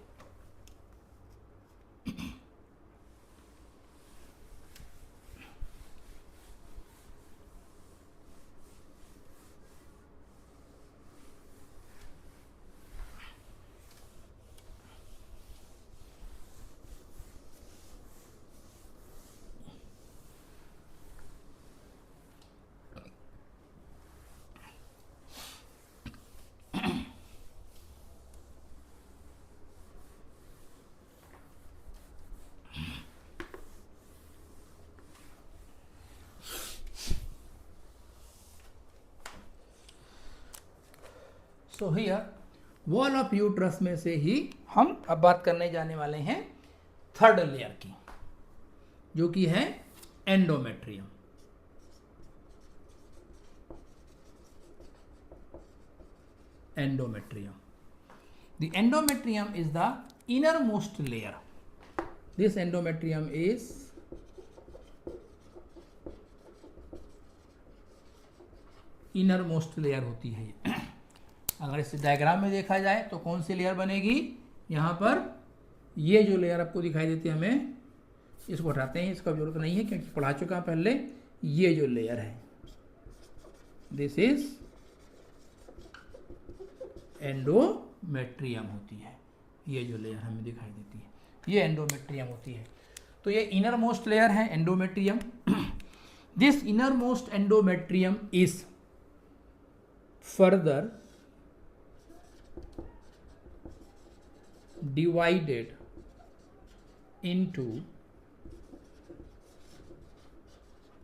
so here wall of uterus में से ही हम अब बात करने जाने वाले हैं थर्ड लेयर की. जो कि है endometrium. Endometrium. The endometrium is the innermost layer. This endometrium is innermost layer होती है। अगर इस डायग्राम में देखा जाए तो कौन सी लेयर बनेगी, यहाँ पर ये जो लेयर आपको दिखाई देती है, हमें इसको हटाते हैं, इसका जरूरत नहीं है क्योंकि पढ़ा चुका पहले। ये जो लेयर है, दिस इज एंडोमेट्रियम होती है। ये जो लेयर हमें दिखाई देती है ये एंडोमेट्रियम होती है। तो ये इनर मोस्ट लेयर है endometrium. This inner most endometrium is further divided into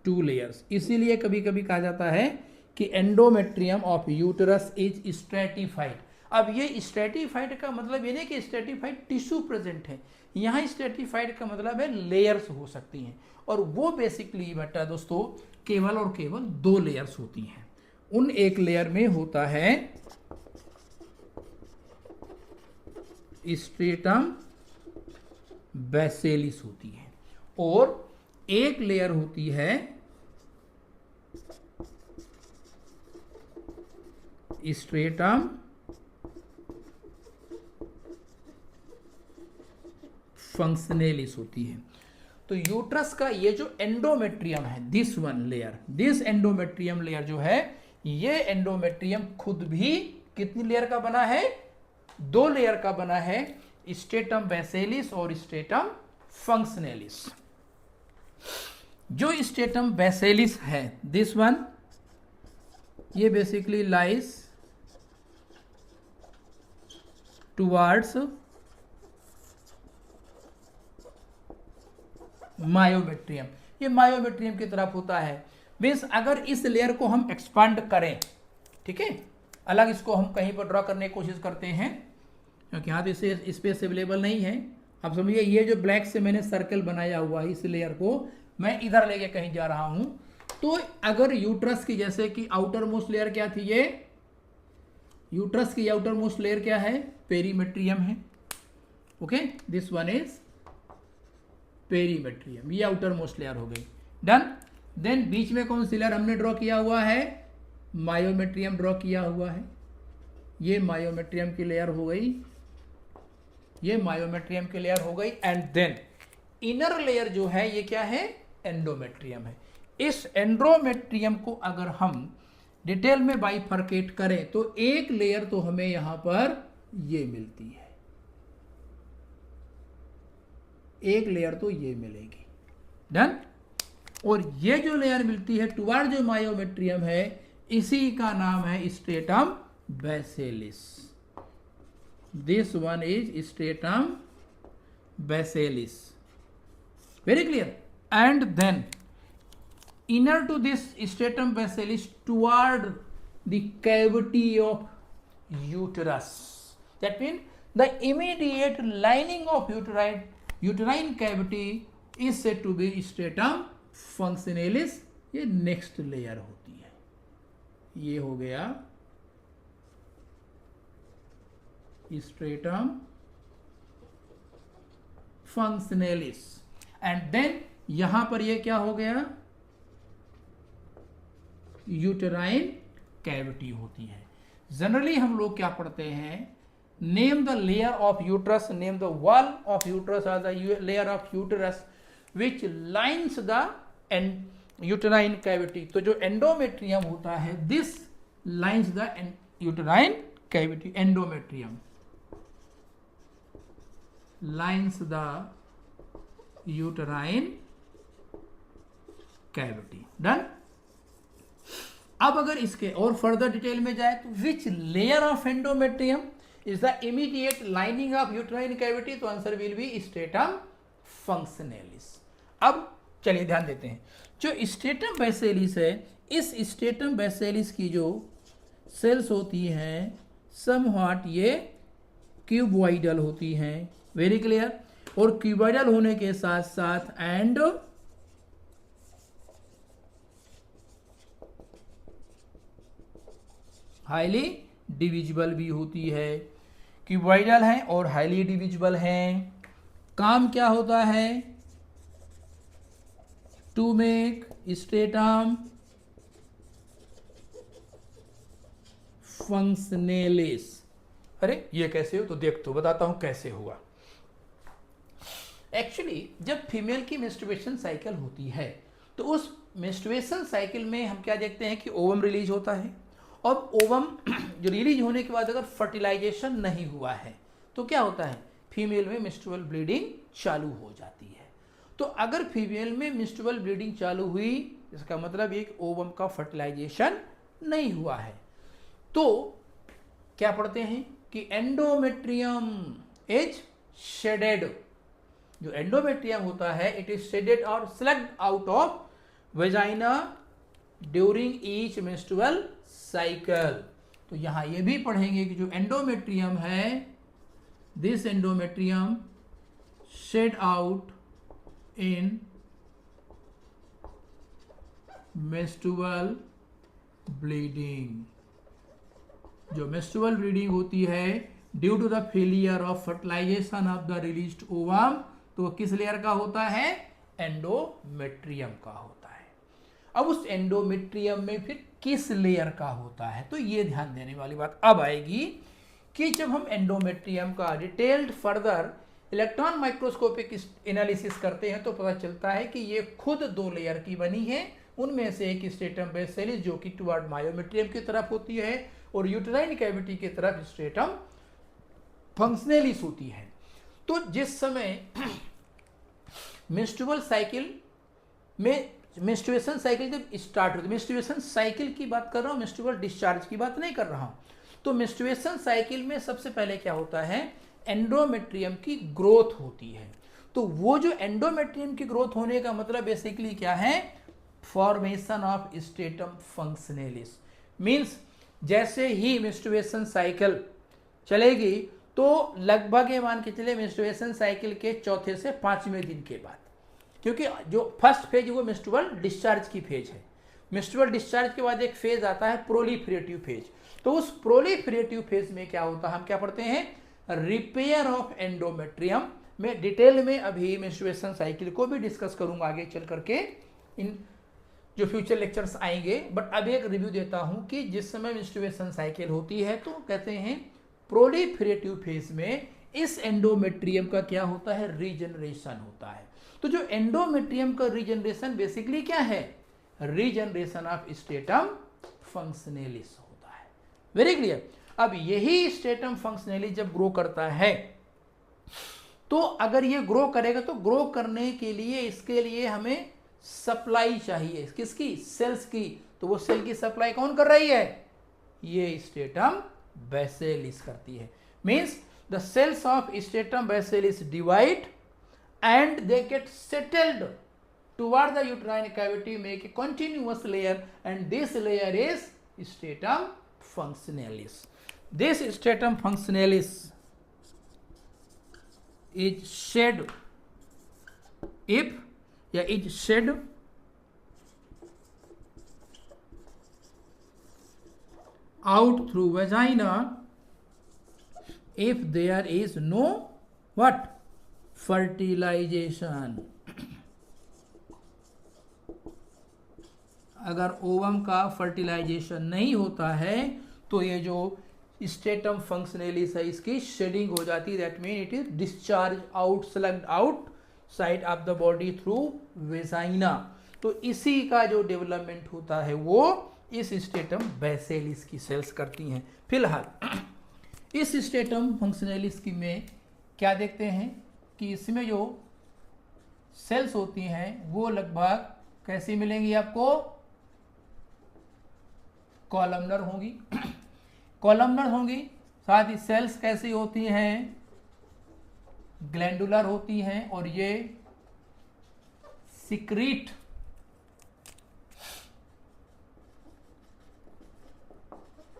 2 layers. इसीलिए कभी कभी कहा जाता है कि endometrium of uterus is stratified. अब ये स्ट्रेटिफाइड का मतलब ये नहीं कि स्ट्रेटिफाइड टिश्यू प्रेजेंट है, यहाँ स्ट्रेटिफाइड का मतलब है लेयर्स हो सकती हैं, और वो बेसिकली बेटा दोस्तों केवल और केवल 2 लेयर्स होती हैं। उन एक लेयर में होता है स्ट्रेटम बेसिलिस होती है, और एक लेयर होती है स्ट्रेटम फंक्शनलिस होती है। तो यूट्रस का ये जो एंडोमेट्रियम है, this one layer, this endometrium layer जो है, ये एंडोमेट्रियम खुद भी कितनी लेयर का बना है, 2 लेयर का बना है, स्ट्रेटम बेसिलिस और स्ट्रेटम फंक्शनलिस। जो स्ट्रेटम बेसिलिस है, दिस वन, ये बेसिकली लाइज टुवर्ड्स मायोमेट्रियम। ये मायोमेट्रियम की तरफ होता है। मीन्स अगर इस लेयर को हम एक्सपांड करें, ठीक है, अलग इसको हम कहीं पर ड्रॉ करने की कोशिश करते हैं क्योंकि यहाँ तो इसे स्पेस अवेलेबल नहीं है। अब समझिए ये जो ब्लैक से मैंने सर्कल बनाया हुआ है, इस लेयर को मैं इधर लेके कहीं जा रहा हूं, तो अगर यूट्रस की, जैसे कि आउटर मोस्ट लेयर क्या थी, ये यूट्रस की आउटर मोस्ट लेयर क्या है, पेरीमेट्रियम है। Okay, this one is perimetrium, ये आउटर मोस्ट लेयर हो गई। डन। देन बीच में कौन सी लेयर हमने ड्रॉ किया हुआ है, मायोमेट्रियम ड्रॉ किया हुआ है। ये मायोमेट्रियम की लेयर हो गई, ये मायोमेट्रियम की लेयर हो गई। एंड देन इनर लेयर जो है ये क्या है, एंडोमेट्रियम है। इस एंडोमेट्रियम को अगर हम डिटेल में बाइफरकेट करें तो एक लेयर तो हमें यहां पर ये मिलती है, एक लेयर तो ये मिलेगी। डन। और ये जो लेयर मिलती है टुवर्ड जो मायोमेट्रियम है, इसी का नाम है stratum basalis. This one is stratum basalis. Very clear. And then inner to this stratum basilis toward the cavity of uterus. That means the immediate lining of uterine cavity is said to be stratum functionalis. ये next layer होती है। ये हो गया stratum functionalis, and then यहां पर ये क्या हो गया, यूटेराइन कैविटी होती है। जनरली हम लोग क्या पढ़ते हैं, name the layer of uterus, name the wall of uterus और the layer of uterus which lines the uterine cavity. तो जो एंडोमेट्रियम होता है, this lines the uterine cavity. Endometrium lines the uterine cavity. Done. अब अगर इसके और further detail में जाए तो which layer of endometrium is the immediate lining of uterine cavity, तो answer will be stratum functionalis. अब चलिए ध्यान देते हैं, जो स्ट्रेटम बेसिलिस है, इस स्ट्रेटम बेसिलिस की जो सेल्स होती हैं समव्हाट ये क्यूबॉइडल होती हैं। Very clear. और क्यूबॉइडल होने के साथ साथ हाईली डिविजिबल भी होती है, क्यूबॉइडल हैं और हाईली डिविजिबल हैं। काम क्या होता है? To make stratum functionalis. अरे ये कैसे हो? तो देख तो बताता हूं कैसे हुआ। एक्चुअली जब फीमेल की मेंस्ट्रुएशन साइकिल होती है तो उस मेंस्ट्रुएशन साइकिल में हम क्या देखते हैं कि ओवम रिलीज होता है। और ओवम जो रिलीज होने के बाद अगर फर्टिलाइजेशन नहीं हुआ है तो क्या होता है? फीमेल में मेंस्ट्रुअल ब्लीडिंग चालू हो जाती है। तो अगर फीमेल में मेंस्ट्रुअल ब्लीडिंग चालू हुई इसका मतलब ये ओवम का फर्टिलाइजेशन नहीं हुआ है। तो क्या पढ़ते हैं कि एंडोमेट्रियम इज शेडेड। जो एंडोमेट्रियम होता है इट इज शेडेड और sloughed out of vagina during each menstrual cycle. तो यहां ये भी पढ़ेंगे कि जो एंडोमेट्रियम है this endometrium shed out in menstrual bleeding. जो मेंस्ट्रुअल ब्लीडिंग होती है due to the failure of fertilisation of the released ovum, तो किस लेयर का होता है? एंडोमेट्रियम का होता है। अब उस एंडोमेट्रियम में फिर किस लेयर का होता है? तो ये ध्यान देने वाली बात अब आएगी कि जब हम एंडोमेट्रियम का detailed further electron microscopic analysis करते हैं तो पता चलता है कि ये खुद दो लेयर की बनी है। उनमें से एक स्ट्रेटम बेसिलिस जो कि टुवर्ड मायोमेट्रियम की तरफ होती है और यूटेराइन कैविटी की तरफ स्ट्रेटम फंक्शनलिस होती है। तो जिस समय मेंस्ट्रुअल साइकिल में मेंस्ट्रुएशन साइकिल जब स्टार्ट होती है, मेंस्ट्रुएशन साइकिल की बात कर रहा हूं, मेंस्ट्रुअल डिस्चार्ज की बात नहीं कर रहा हूं। तो मेंस्ट्रुएशन साइकिल में सबसे पहले क्या होता है? एंडोमेट्रियम की ग्रोथ होती है। तो वो जो एंडोमेट्रियम की ग्रोथ होने का मतलब बेसिकली क्या है? Formation of stratum functionalis. Means जैसे ही मेंस्ट्रुएशन साइकिल चलेगी तो लगभग ये मान के चले मेंस्ट्रुएशन साइकिल के चौथे से पांचवें दिन के बाद, क्योंकि जो फर्स्ट फेज वो मेंस्ट्रुअल डिस्चार्ज की फेज है। मेंस्ट्रुअल डिस्चार्ज के बाद एक फेज आता है प्रोलिफरेटिव फेज। तो उस प्रोलिफरेटिव फेज में क्या होता है? हम क्या पढ़ते हैं? Repair of endometrium. में डिटेल में अभी मेंस्ट्रुएशन साइकिल को भी डिस्कस करूंगा आगे चल करके इन जो फ्यूचर लेक्चर्स आएंगे। बट अभी एक रिव्यू देता हूं कि जिस समय मेंस्ट्रुएशन साइकिल होती है तो कहते हैं प्रोलिफरेटिव फेज में इस एंडोमेट्रियम का क्या होता है? रीजनरेशन होता है। तो जो एंडोमेट्रियम का रीजनरेशन बेसिकली क्या है? रीजनरेशन ऑफ स्ट्रेटम फंक्शनलिस होता है। Very clear. अब यही स्ट्रेटम फंक्शनलिस जब ग्रो करता है तो अगर ये ग्रो करेगा तो ग्रो करने के लिए इसके लिए हमें सप्लाई चाहिए। किसकी? सेल्स की। तो वो सेल की सप्लाई कौन कर रही है? ये स्ट्रेटम बेसिलिस करती है। Means the cells of stratum basalis divide and they get settled toward the uterine cavity, make a continuous layer, and this layer is stratum functionalis. This stratum functionalis is shed is shed out through vagina if there is no what? Fertilization. अगर ovum का fertilization नहीं होता है तो ये जो stratum फंक्शनलिस है इसकी शेडिंग हो जाती है। That mean it is discharge out, sloughed out side of the body through vagina. तो इसी का जो डेवलपमेंट होता है वो इस स्ट्रेटम बेसिलिस की सेल्स करती हैं। फिलहाल इस स्ट्रेटम फंक्शनलिस की में क्या देखते हैं कि इसमें जो सेल्स होती हैं वो लगभग कैसी मिलेंगी आपको? कॉलमनर होंगी। कॉलमनर होंगी। साथ ही सेल्स कैसी होती हैं? ग्लैंडुलर होती हैं और ये सिक्रीट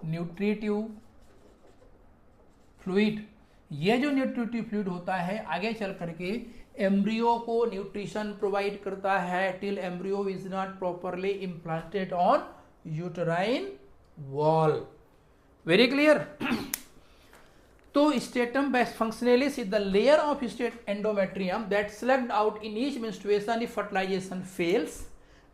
न्यूट्रिटिव फ्लूइड। ये जो न्यूट्रिटिव फ्लूइड होता है आगे चल करके एम्ब्रियो को न्यूट्रिशन प्रोवाइड करता है till embryo is not properly implanted on uterine wall. Very clear. तो stratum functionalis is the layer of state endometrium that select out in each menstruation if fertilisation fails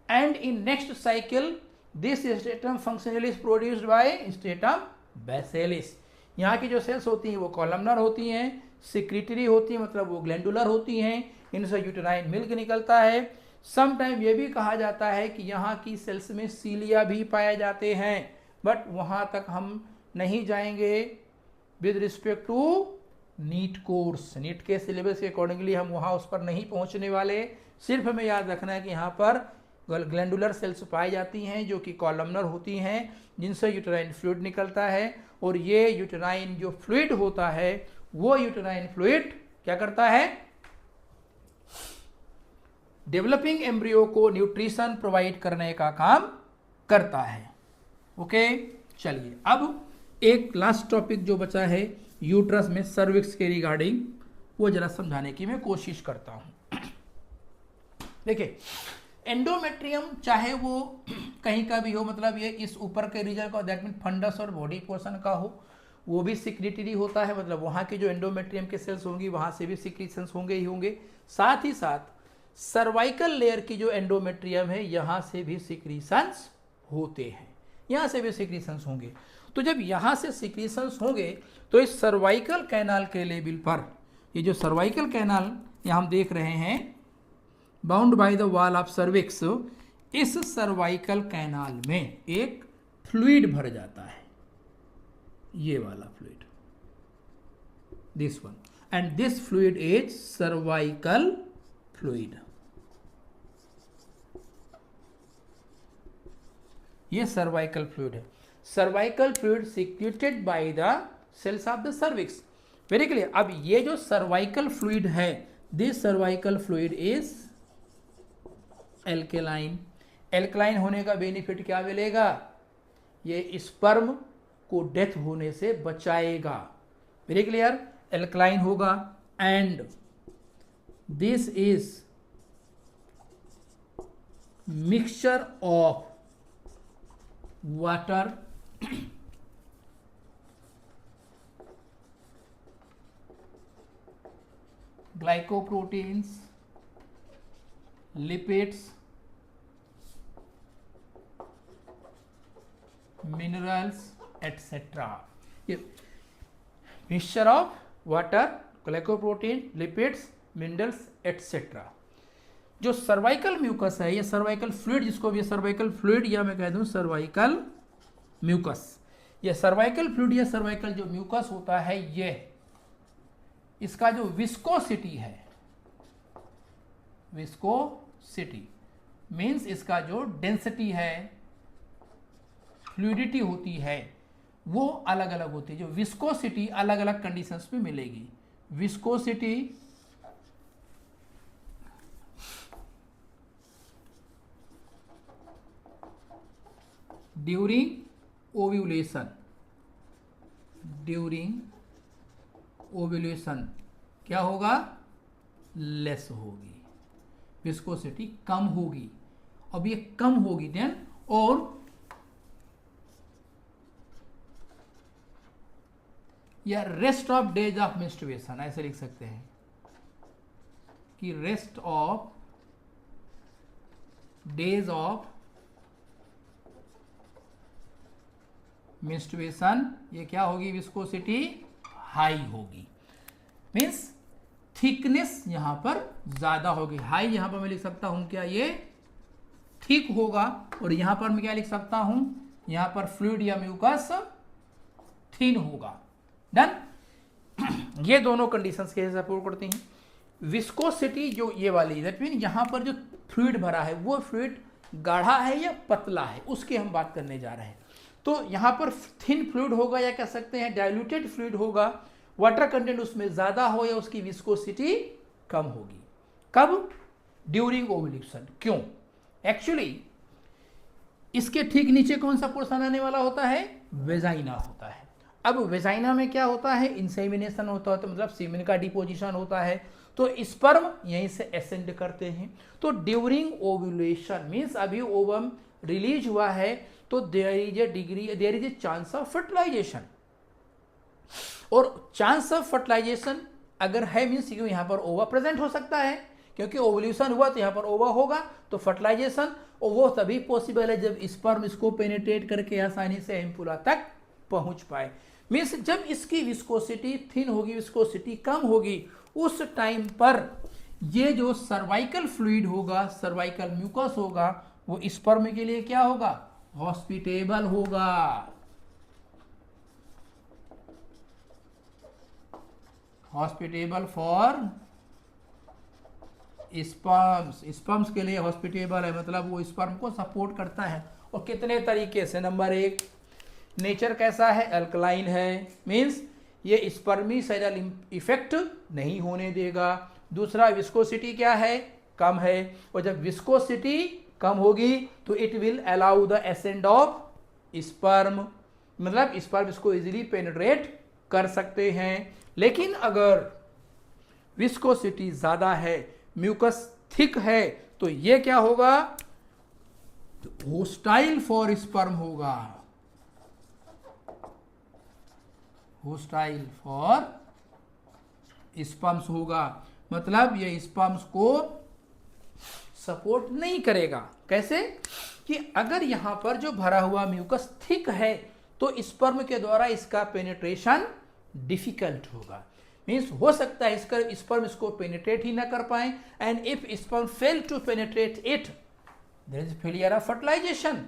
and in next cycle this stratum functionalis produced by stratum basalis. यहाँ की जो sales होती हैं वो columnar होती हैं, secretory होती हैं मतलब वो ग्लैंडुलर होती हैं, इनसे यूटेराइन मिल्क निकलता है। समटाइम ये भी कहा जाता है कि यहाँ की सेल्स में सीलिया भी पाए जाते हैं, बट वहाँ तक हम नहीं जाएंगे with respect to NEET course. NEET के सिलेबस के अकॉर्डिंगली हम वहाँ उस पर नहीं पहुँचने वाले। सिर्फ हमें याद रखना है कि यहाँ पर ग्लैंडुलर सेल्स पाई जाती हैं जो कि कॉलमनर होती हैं, जिनसे यूटेराइन फ्लूइड निकलता है, और ये यूटेराइन जो फ्लूइड होता है वो यूटेराइन फ्लूइड क्या करता है, डेवलपिंग एम्ब्रियो को न्यूट्रिशन प्रोवाइड करने का काम करता है। ओके, चलिए अब एक लास्ट टॉपिक जो बचा है यूट्रस में सर्विक्स के रिगार्डिंग, वो जरा समझाने की मैं कोशिश करता हूं। देखिए, एंडोमेट्रियम चाहे वो कहीं का भी हो, मतलब ये इस ऊपर के रीजन का, दैट मीन फंडस और बॉडी पोर्शन का हो, वो भी सिक्रीटरी होता है, मतलब वहाँ के जो एंडोमेट्रियम के सेल्स होंगी वहाँ से भी सिक्रीशंस होंगे ही होंगे। साथ ही साथ सर्वाइकल लेयर की जो एंडोमेट्रियम है यहाँ से भी सिक्रीशंस होते हैं, यहाँ से भी सिक्रीशंस होंगे। तो जब यहाँ से सिक्रीशंस होंगे तो इस सर्वाइकल कैनाल के लेवल पर, ये जो सर्वाइकल कैनाल यहाँ हम देख रहे हैं bound by the wall of cervix, इस सर्वाइकल कैनाल में एक फ्लूइड भर जाता है, ये वाला fluid, this one, and this fluid is cervical fluid. ये सर्वाइकल फ्लूइड है। Cervical fluid secreted by the cells of the cervix. Very clear. अब ये जो सर्वाइकल फ्लूइड है, this cervical fluid is alkaline. Alkaline होने का बेनिफिट क्या मिलेगा, ये स्पर्म को डेथ होने से बचाएगा। वेरी क्लियर, एल्कलाइन होगा। And this is mixture of water glycoproteins, lipids, minerals etcetera. ये mixture of water, glycoprotein, lipids, minerals etcetera. जो सर्वाइकल म्यूकस है, ये सर्वाइकल फ्लूइड, जिसको भी सर्वाइकल फ्लूइड या मैं कह दूं सर्वाइकल म्यूकस, ये सर्वाइकल फ्लूइड या सर्वाइकल जो म्यूकस होता है, ये इसका जो विस्कोसिटी है, विस्कोसिटी मीन्स इसका जो डेंसिटी है, फ्लूइडिटी होती है, वो अलग अलग होती है। जो विस्कोसिटी अलग अलग कंडीशंस में मिलेगी। विस्कोसिटी ड्यूरिंग ओव्यूलेशन क्या होगा, लेस होगी, विस्कोसिटी कम होगी। अब ये कम होगी देन, और या rest of days of menstruation, ऐसे लिख सकते हैं कि rest of days of menstruation, ये क्या होगी, विस्कोसिटी हाई होगी। मीन्स थिकनेस यहां पर ज्यादा होगी। हाई यहां पर मैं लिख सकता हूं क्या, ये थिक होगा, और यहां पर मैं क्या लिख सकता हूं, यहां पर फ्लूइड या म्यूकस थिन होगा। डन। ये दोनों कंडीशंस के सपोर्ट करती हैं। विस्कोसिटी जो ये वाली, दैट मीन यहां पर जो फ्लूइड भरा है वो फ्लूइड गाढ़ा है या पतला है, उसकी हम बात करने जा रहे हैं। तो यहां पर थिन फ्लूइड होगा या कह सकते हैं डाइल्यूटेड फ्लूइड होगा, वाटर कंटेंट उसमें ज्यादा हो या उसकी विस्कोसिटी कम होगी। कब, ड्यूरिंग ओव्यूलेशन। क्यों, एक्चुअली इसके ठीक नीचे कौन सा पोर्शन आने वाला होता है, वेजाइना होता है। अब वेजाइना में क्या होता है, इंसेमिनेशन होता है, तो मतलब सीमेन का डिपोजिशन होता है, तो स्पर्म यहीं से एसेंड करते हैं। तो ड्यूरिंग ओव्यूलेशन मीन्स अभी ओवम रिलीज हुआ है, तो there is a chance of fertilization, और चांस ऑफ फर्टिलाइजेशन अगर है मीन्स यहाँ पर ओवा प्रेजेंट हो सकता है, क्योंकि ओवल्यूशन हुआ तो यहाँ पर ओवा होगा, तो फर्टिलाइजेशन और वो तभी पॉसिबल है जब स्पर्म इसको पेनिट्रेट करके आसानी से एम्पुला तक पहुंच पाए। मीन्स जब इसकी विस्कोसिटी थिन होगी, विस्कोसिटी कम होगी, उस टाइम पर ये जो सर्वाइकल फ्लूइड होगा, सर्वाइकल म्यूकस होगा, वो स्पर्म के लिए क्या होगा, हॉस्पिटेबल होगा। हॉस्पिटेबल फॉर स्पर्म्स, स्पर्म्स के लिए हॉस्पिटेबल है, मतलब वो स्पर्म को सपोर्ट करता है। और कितने तरीके से, नंबर 1 नेचर कैसा है, अल्कलाइन है, मीन्स ये स्पर्मिसाइडल इफेक्ट नहीं होने देगा। दूसरा विस्कोसिटी क्या है, कम है, और जब विस्कोसिटी कम होगी तो it will allow the ascend of sperm, मतलब स्पर्म इसको इजीली पेनिट्रेट कर सकते हैं। लेकिन अगर विस्कोसिटी ज्यादा है, म्यूकस थिक है, तो ये क्या होगा, होस्टाइल फॉर स्पर्म होगा, होस्टाइल फॉर स्पर्म्स होगा, मतलब ये स्पर्म्स को सपोर्ट नहीं करेगा। कैसे कि अगर यहां पर जो भरा हुआ म्यूकस थिक है तो स्पर्म के द्वारा इसका पेनिट्रेशन डिफिकल्ट होगा, मीन्स हो सकता है इसका स्पर्म इसको पेनिट्रेट ही ना कर पाए, and if sperm fail to penetrate it there is failure of fertilization.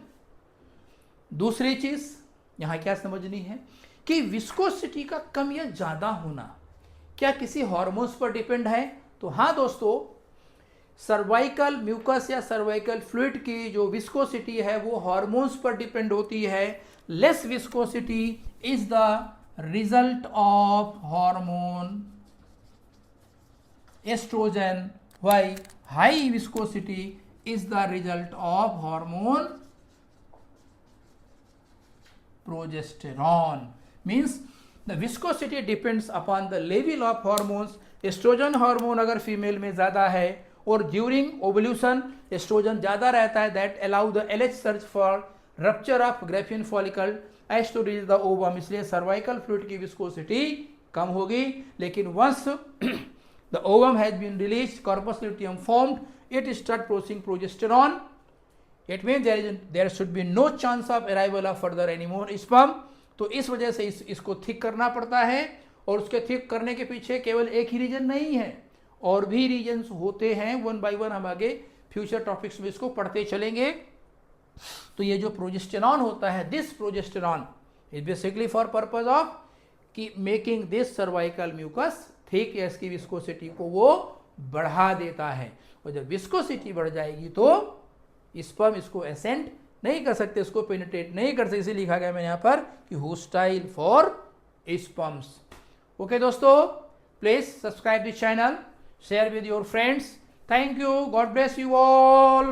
दूसरी चीज यहां क्या समझनी है कि विस्कोसिटी का कम या ज्यादा होना क्या किसी हार्मोन्स पर डिपेंड है, तो हाँ दोस्तों, सर्वाइकल म्यूकस या सर्वाइकल फ्लूइड की जो विस्कोसिटी है वो हार्मोन्स पर डिपेंड होती है। Less viscosity is the result of hormone estrogen, while high viscosity is the result of hormone progesterone. Means the viscosity depends upon the level of hormones. Estrogen hormone अगर female में ज्यादा है और during ovulation oestrogen ज्यादा रहता है, that allow the LH surge for rupture of Graafian follicle as to reach the ovum, इसलिए cervical fluid की विस्कोसिटी कम होगी। लेकिन once the ovum has been released, corpus luteum formed, it start producing progesterone, it means there should be no chance of arrival of further any more sperm. तो इस वजह से इसको थिक करना पड़ता है, और उसके थिक करने के पीछे केवल एक ही रीजन नहीं है, और भी रीजन्स होते हैं, वन बाय वन हम आगे फ्यूचर टॉपिक्स में इसको पढ़ते चलेंगे। तो ये जो प्रोजेस्टेरॉन होता है, this progesterone is basically for purpose of कि making this cervical mucus thick, या इसकी विस्कोसिटी को वो बढ़ा देता है, और जब विस्कोसिटी बढ़ जाएगी तो स्पर्म इसको एसेंड नहीं कर सकते, इसको पेनिट्रेट नहीं कर सकते, इसे लिखा गया मैंने यहाँ पर कि होस्टाइल फॉर स्पर्म्स। ओके दोस्तों, please subscribe the channel, share with your friends. Thank you. God bless you all.